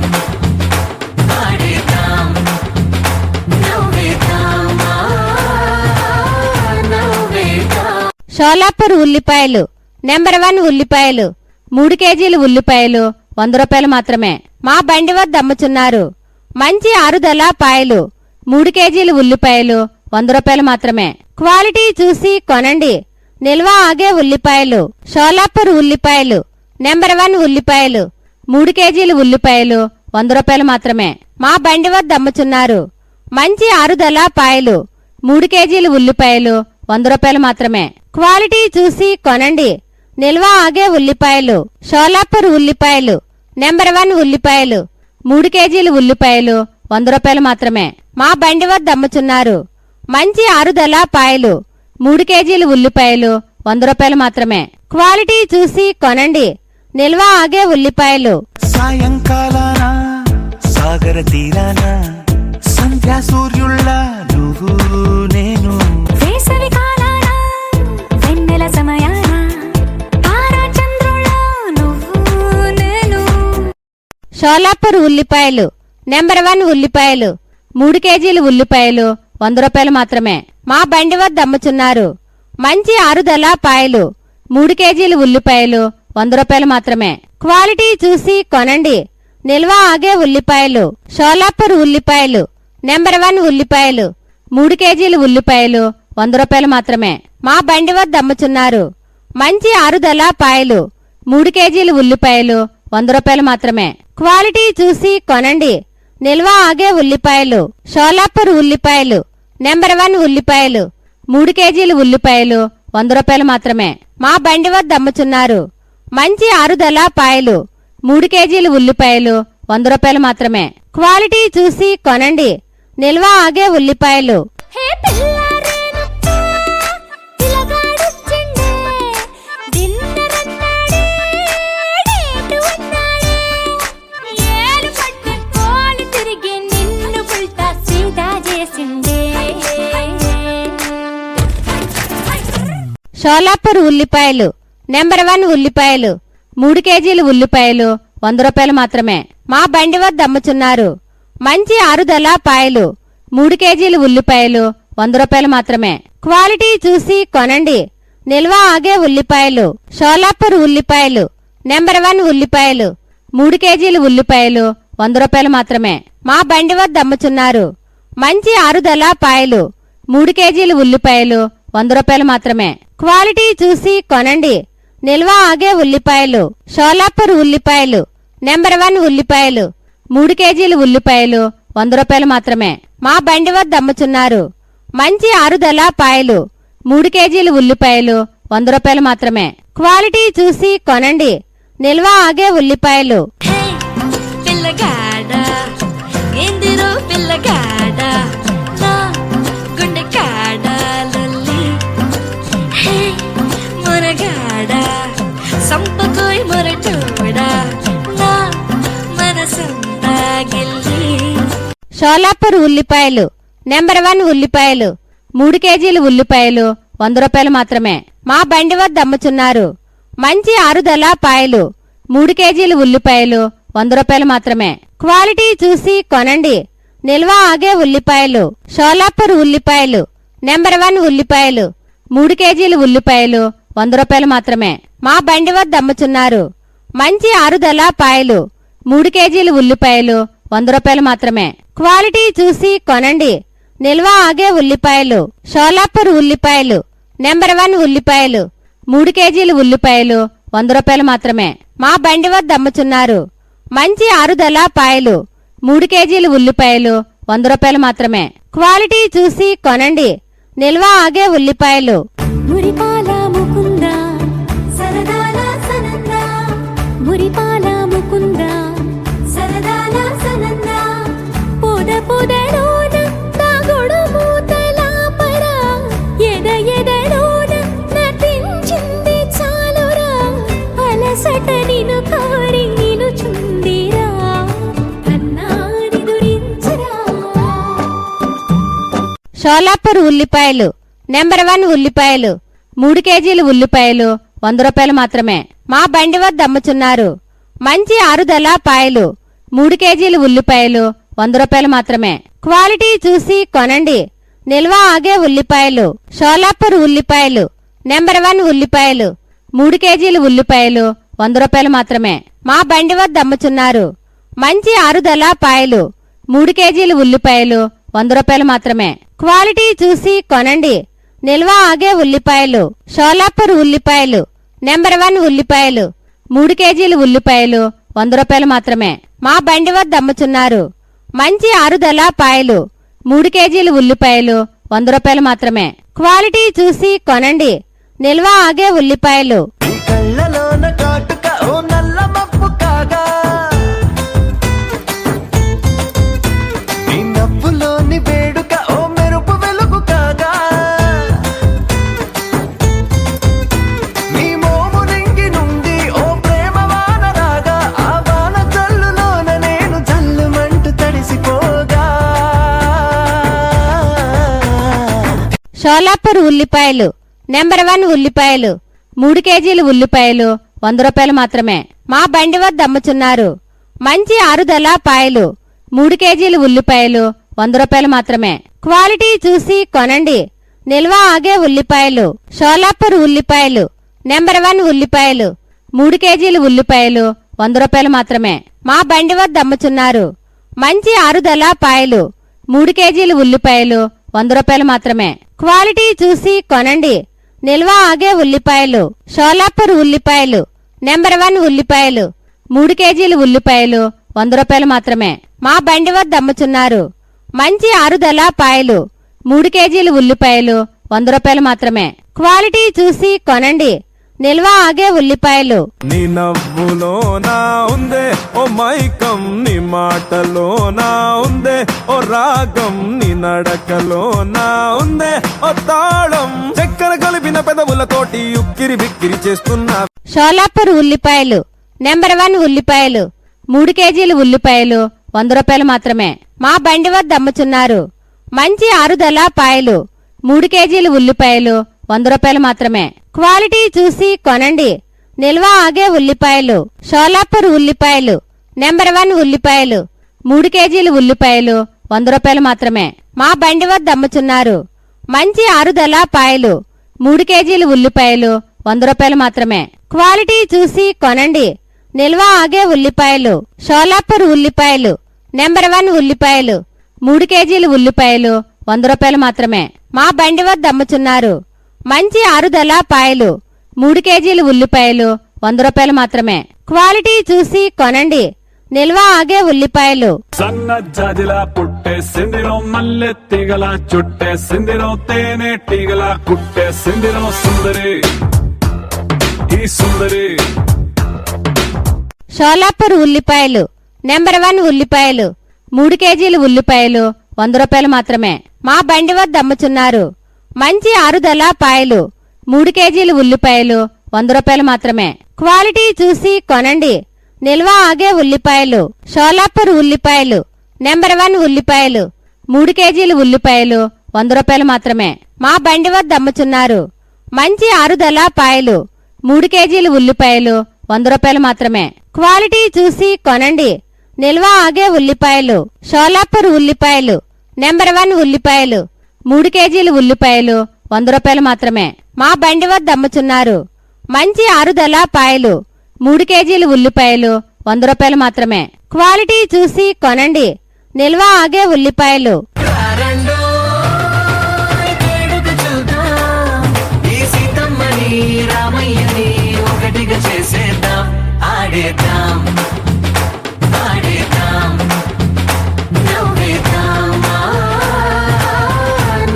ఆడేద్దాం నవ్వేద్దాం.
షోలాపూర్ ఉల్లిపాయలు నెంబర్ 1 ఉల్లిపాయలు 3 కేజీలు ఉల్లిపాయలు 100 రూపాయలు మాత్రమే. మా బండి వద్ద అమ్ముచున్నారు. మంచి ఆరుదల పాయలు 3 కేజీలు ఉల్లిపాయలు 100 రూపాయలు మాత్రమే. క్వాలిటీ చూసి కొనండి. నిల్వ ఆగే ఉల్లిపాయలు షోలాపూర్ ఉల్లిపాయలు నెంబర్ 1 ఉల్లిపాయలు 3 కేజీలు ఉల్లిపాయలు 100 రూపాయలు మాత్రమే. మా బండి వద్ద అమ్ముచున్నారు. మంచి ఆరుదల పాయలు 3 కేజీలు ఉల్లిపాయలు 100 రూపాయలు మాత్రమే. క్వాలిటీ చూసి కొనండి. నిల్వ ఆగే ఉల్లిపాయలు షోలాపూర్ ఉల్లిపాయలు నెంబర్ 1 ఉల్లిపాయలు 3 కేజీలు ఉల్లిపాయలు 100 రూపాయలు మాత్రమే. మా బండి వద్ద అమ్ముచున్నారు. మంచి ఆరుదల పాయలు 3 కేజీలు ఉల్లిపాయలు 100 రూపాయలు మాత్రమే. క్వాలిటీ చూసి కొనండి. నిల్వ ఆగే ఉల్లిపాయలు.
సాయంకాలాన సాగర తీరాన సంధ్యా సూర్యుళ్ళ నువ్వు నేను,
వేసవి కాలాన వెన్నెల సమయాన తారా చంద్రుళ్ళ నువ్వు నేను.
షోలాపూర్ ఉల్లిపాయలు నెంబర్ 1 ఉల్లిపాయలు 3 కేజీలు ఉల్లిపాయలు 100 రూపాయలు మాత్రమే. మా బండి వద్ద అమ్ముచున్నారు. మంచి ఆరుదల పాయలు 3 కేజీలు ఉల్లిపాయలు 100 రూపాయలు మాత్రమే. క్వాలిటీ చూసి కొనండి. నిల్వ ఆగే ఉల్లిపాయలు షోలాపూర్ ఉల్లిపాయలు నెంబర్ 1 ఉల్లిపాయలు 3 కేజీలు ఉల్లిపాయలు 100 రూపాయలు మాత్రమే. మా బండి వద్ద అమ్ముచున్నారు. మంచి ఆరుదల పాయలు 3 కేజీలు ఉల్లిపాయలు 100 రూపాయలు మాత్రమే. క్వాలిటీ చూసి కొనండి. నిల్వ ఆగే ఉల్లిపాయలు షోలాపూర్ ఉల్లిపాయలు నెంబర్ 1 ఉల్లిపాయలు 3 కేజీలు ఉల్లిపాయలు 100 రూపాయలు మాత్రమే. మా బండి వద్ద అమ్ముచున్నారు. మంచి ఆరుదల పాయలు 3 కేజీలు ఉల్లిపాయలు 100 రూపాయలు మాత్రమే. క్వాలిటీ చూసి కొనండి. నిల్వ ఆగే ఉల్లిపాయలు.
హే పిల్లారేనప్ప పిల్లగాడొచ్చిండే డిన్నరన్నాడే డేటు ఉన్నాడే ఏలు పట్టుకోని తిరిగి నిన్ను పుల్టా సీదా చేసిండే.
షోలాపూర్ ఉల్లిపాయలు నెంబర్ 1 ఉల్లిపాయలు 3 కేజీలు ఉల్లిపాయలు 100 రూపాయలు మాత్రమే. మా బండి వద్ద అమ్ముచున్నారు. మంచి ఆరుదల పాయలు 3 కేజీలు ఉల్లిపాయలు 100 రూపాయలు మాత్రమే. క్వాలిటీ చూసి కొనండి. నిల్వ ఆగే ఉల్లిపాయలు షోలాపూర్ ఉల్లిపాయలు నెంబర్ 1 ఉల్లిపాయలు 3 కేజీలు ఉల్లిపాయలు 100 రూపాయలు మాత్రమే. మా బండి వద్ద అమ్ముచున్నారు. మంచి ఆరుదల పాయలు 3 కేజీలు ఉల్లిపాయలు 100 రూపాయలు మాత్రమే. క్వాలిటీ చూసి కొనండి. నిల్వ ఆగే ఉల్లిపాయలు షోలాపూర్ ఉల్లిపాయలు నెంబర్ 1 ఉల్లిపాయలు 3 కేజీలు ఉల్లిపాయలు 100 రూపాయలు మాత్రమే. మా బండి వద్ద అమ్ముచున్నారు. మంచి ఆరుదల పాయలు 3 కేజీలు ఉల్లిపాయలు 100 రూపాయలు మాత్రమే. క్వాలిటీ చూసి కొనండి. నిల్వ ఆగే ఉల్లిపాయలు.
హే పిల్లగాడ ఎందిరో పిల్లగాడ నా గుండె కాడ లొల్లి. హే మొరగాడ సంపకోయ్ మొరటోడా నా మనసంతా గిల్లి.
షోలాపూర్ ఉల్లిపాయలు నెంబర్ 1 ఉల్లిపాయలు 3 కేజీలు ఉల్లిపాయలు 100 రూపాయలు మాత్రమే. మా బండి వద్ద అమ్ముచున్నారు. మంచి ఆరుదల పాయలు 3 కేజీలు ఉల్లిపాయలు 100 రూపాయలు మాత్రమే. క్వాలిటీ చూసి కొనండి. నిల్వ ఆగే ఉల్లిపాయలు షోలాపూర్ ఉల్లిపాయలు నెంబర్ 1 ఉల్లిపాయలు 3 కేజీలు ఉల్లిపాయలు 100 రూపాయలు మాత్రమే. మా బండి వద్ద అమ్ముచున్నారు. మంచి ఆరుదల పాయలు 3 కేజీలు ఉల్లిపాయలు 100 రూపాయలు మాత్రమే. క్వాలిటీ చూసి కొనండి. నిల్వ ఆగే ఉల్లిపాయలు షోలాపూర్ ఉల్లిపాయలు నెంబర్ 1 ఉల్లిపాయలు 3 కేజీలు ఉల్లిపాయలు 100 రూపాయలు మాత్రమే. మా బండి వద్ద అమ్ముచున్నారు. మంచి ఆరుదల పాయలు 3 కేజీలు ఉల్లిపాయలు 100 రూపాయలు మాత్రమే. క్వాలిటీ చూసి కొనండి. నిల్వ ఆగే ఉల్లిపాయలు.
మురిపాల ముకుంద సరదాల సనంద మురిపాల ముకుంద సరదాల సనంద పొద పొదలోన తాగుడు మూతలాపర ఎద ఎదలోన నటించింది చాలురా అలసట నిను కోరి నిలుచుందిరా అన్నాని దురించరా.
షోలాపూర్ ఉల్లిపాయలు నెంబర్ 1 ఉల్లిపాయలు 3 కేజీలు ఉల్లిపాయలు 100 రూపాయలు మాత్రమే. మా బండి వద్ద అమ్ముచున్నారు. మంచి ఆరుదల పాయలు 3 కేజీలు ఉల్లిపాయలు 100 రూపాయలు మాత్రమే. క్వాలిటీ చూసి కొనండి. నిల్వ ఆగే ఉల్లిపాయలు షోలాపూర్ ఉల్లిపాయలు నెంబర్ 1 ఉల్లిపాయలు 3 కేజీలు ఉల్లిపాయలు 100 రూపాయలు మాత్రమే. మా బండి వద్ద అమ్ముచున్నారు. మంచి ఆరుదల పాయలు 3 కేజీలు ఉల్లిపాయలు 100 రూపాయలు మాత్రమే. క్వాలిటీ చూసి కొనండి. నిల్వ ఆగే ఉల్లిపాయలు షోలాపూర్ ఉల్లిపాయలు నెంబర్ 1 ఉల్లిపాయలు 3 కేజీలు ఉల్లిపాయలు 100 రూపాయలు మాత్రమే. మా బండి వద్ద అమ్ముచున్నారు. మంచి ఆరుదల పాయలు 3 కేజీలు ఉల్లిపాయలు 100 రూపాయలు మాత్రమే. క్వాలిటీ చూసి కొనండి. నిల్వ ఆగే ఉల్లిపాయలు.
నీ కళ్ళలోన కాటుక ఓ నల్ల మబ్బు కాగా, నీ నవ్వులోని వేడుక ఓ మెరుపు వెలుగు కాగా, నీ మోము రింగి నుండి ఓ ప్రేమ వాన రాగా, ఆ వాన జల్లులోన నేను జల్లుమంటూ తడిసిపోగా.
షోలాపూర్ ఉల్లిపాయలు నెంబర్ 1 ఉల్లిపాయలు 3 కేజీలు ఉల్లిపాయలు 100 రూపాయలు మాత్రమే. మా బండి వద్ద అమ్ముచున్నారు. మంచి ఆరుదల పాయలు 3 కేజీలు ఉల్లిపాయలు 100 రూపాయలు మాత్రమే. క్వాలిటీ చూసి కొనండి. నిల్వ ఆగే ఉల్లిపాయలు షోలాపూర్ ఉల్లిపాయలు నెంబర్ 1 ఉల్లిపాయలు 3 కేజీలు ఉల్లిపాయలు 100 రూపాయలు మాత్రమే. మా బండి వద్ద అమ్ముచున్నారు. మంచి ఆరుదల పాయలు 3 కేజీలు ఉల్లిపాయలు 100 రూపాయలు మాత్రమే. క్వాలిటీ చూసి కొనండి. నిల్వ ఆగే ఉల్లిపాయలు షోలాపూర్ ఉల్లిపాయలు నెంబర్ 1 ఉల్లిపాయలు 3 కేజీలు ఉల్లిపాయలు 100 రూపాయలు మాత్రమే. మా బండి వద్ద అమ్ముచున్నారు. మంచి ఆరుదల పాయలు 3 కేజీలు ఉల్లిపాయలు 100 రూపాయలు మాత్రమే. క్వాలిటీ చూసి కొనండి. నిల్వ ఆగే ఉల్లిపాయలు.
నీ నవ్వులోనా ఉందే ఓ మైకం, నీ మాటలోనా ఉందే ఓ రాగం, నీ నడకలోనా ఉందే ఓ తాళం, చక్కెర కలిపిన పెదవులతోటి ఉక్కిరి బిక్కిరి చేస్తున్నా.
షోలాపూర్ ఉల్లిపాయలు నెంబర్ 1 ఉల్లిపాయలు 3 కేజీలు ఉల్లిపాయలు 100 రూపాయలు మాత్రమే. మా బండి వద్ద అమ్ముచున్నారు. మంచి ఆరుదల పాయలు 3 కేజీలు ఉల్లిపాయలు 100 రూపాయలు మాత్రమే. క్వాలిటీ చూసి కొనండి. నిల్వ ఆగే ఉల్లిపాయలు షోలాపూర్ ఉల్లిపాయలు నెంబర్ 1 ఉల్లిపాయలు 3 కేజీలు ఉల్లిపాయలు 100 రూపాయలు మాత్రమే. మా బండి వద్ద అమ్ముచున్నారు. మంచి ఆరుదల పాయలు 3 కేజీలు ఉల్లిపాయలు 100 రూపాయలు మాత్రమే. క్వాలిటీ చూసి కొనండి. నిల్వ ఆగే ఉల్లిపాయలు షోలాపూర్ ఉల్లిపాయలు నెంబర్ 1 ఉల్లిపాయలు 3 కేజీలు ఉల్లిపాయలు 100 రూపాయలు మాత్రమే. మా బండి వద్ద అమ్ముచున్నారు. మంచి ఆరుదల పాయలు 3 కేజీలు ఉల్లిపాయలు 100 రూపాయలు మాత్రమే. క్వాలిటీ చూసి కొనండి. నిల్వ ఆగే ఉల్లిపాయలు.
సన్న జాజిలా పుట్టే సిందిరం మల్లె తీగల చుట్టే సిందిరం తేనె టీగల కుట్టే సిందిరం సుందరి ఈ సుందరి.
షోలాపూర్ ఉల్లిపాయలు నెంబర్ 1 ఉల్లిపాయలు 3 కేజీలు ఉల్లిపాయలు 100 రూపాయలు మాత్రమే. మా బండి వద్ద అమ్ముచున్నారు. మంచి ఆరుదల పాయలు 3 కేజీలు ఉల్లిపాయలు 100 రూపాయలు మాత్రమే. క్వాలిటీ చూసి కొనండి. నిల్వ ఆగే ఉల్లిపాయలు షోలాపూర్ ఉల్లిపాయలు నెంబర్ 1 ఉల్లిపాయలు 3 కేజీలు ఉల్లిపాయలు 100 రూపాయలు మాత్రమే. మా బండి వద్ద అమ్ముచున్నారు. మంచి ఆరుదల పాయలు 3 కేజీలు ఉల్లిపాయలు 100 రూపాయలు మాత్రమే. క్వాలిటీ చూసి కొనండి. నిల్వ ఆగే ఉల్లిపాయలు షోలాపూర్ ఉల్లిపాయలు నెంబర్ 1 ఉల్లిపాయలు 3 కేజీలు ఉల్లిపాయలు 100 రూపాయలు మాత్రమే. మా బండి వద్ద అమ్ముచున్నారు. మంచి ఆరుదల పాయలు 3 కేజీలు ఉల్లిపాయలు 100 రూపాయలు మాత్రమే. క్వాలిటీ చూసి కొనండి. నిల్వ ఆగే ఉల్లిపాయలు.
రండో వేడుక చూద్దాం, ఈ సీతమ్మని రామయ్యని ఒకటిగా చేసేద్దాం, ఆడేద్దాం ఆడేద్దాం నవ్వేద్దాం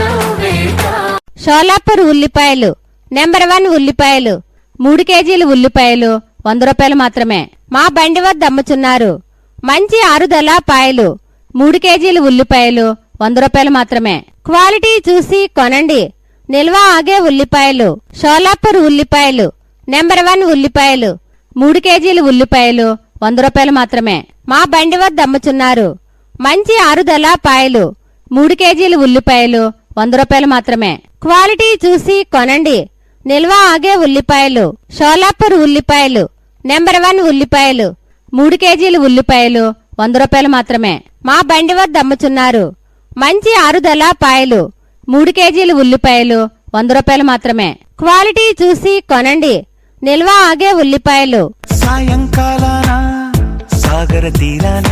నవ్వేద్దాం.
షోలాపూర్ ఉల్లిపాయలు నెంబర్ 1 ఉల్లిపాయలు 3 కేజీలు ఉల్లిపాయలు 100 రూపాయలు మాత్రమే. మా బండి వద్ద అమ్ముచున్నారు. మంచి ఆరుదల పాయలు 3 కేజీలు ఉల్లిపాయలు 100 రూపాయలు మాత్రమే. క్వాలిటీ చూసి కొనండి. నిల్వ ఆగే ఉల్లిపాయలు షోలాపూర్ ఉల్లిపాయలు నెంబర్ 1 ఉల్లిపాయలు 3 కేజీలు ఉల్లిపాయలు 100 రూపాయలు మాత్రమే. మా బండి వద్ద అమ్ముచున్నారు. మంచి ఆరుదల పాయలు 3 కేజీలు ఉల్లిపాయలు 100 రూపాయలు మాత్రమే. క్వాలిటీ చూసి కొనండి. నిల్వ ఆగే ఉల్లిపాయలు షోలాపూర్ ఉల్లిపాయలు నెంబర్ 1 ఉల్లిపాయలు 3 కేజీలు ఉల్లిపాయలు 100 రూపాయలు మాత్రమే. మా బండి వద్ద అమ్ముచున్నారు. మంచి ఆరుదల పాయలు 3 కేజీలు ఉల్లిపాయలు 100 రూపాయలు మాత్రమే. క్వాలిటీ చూసి కొనండి. నిల్వ ఆగే ఉల్లిపాయలు.
సాయంకాలాన సాగర తీరాన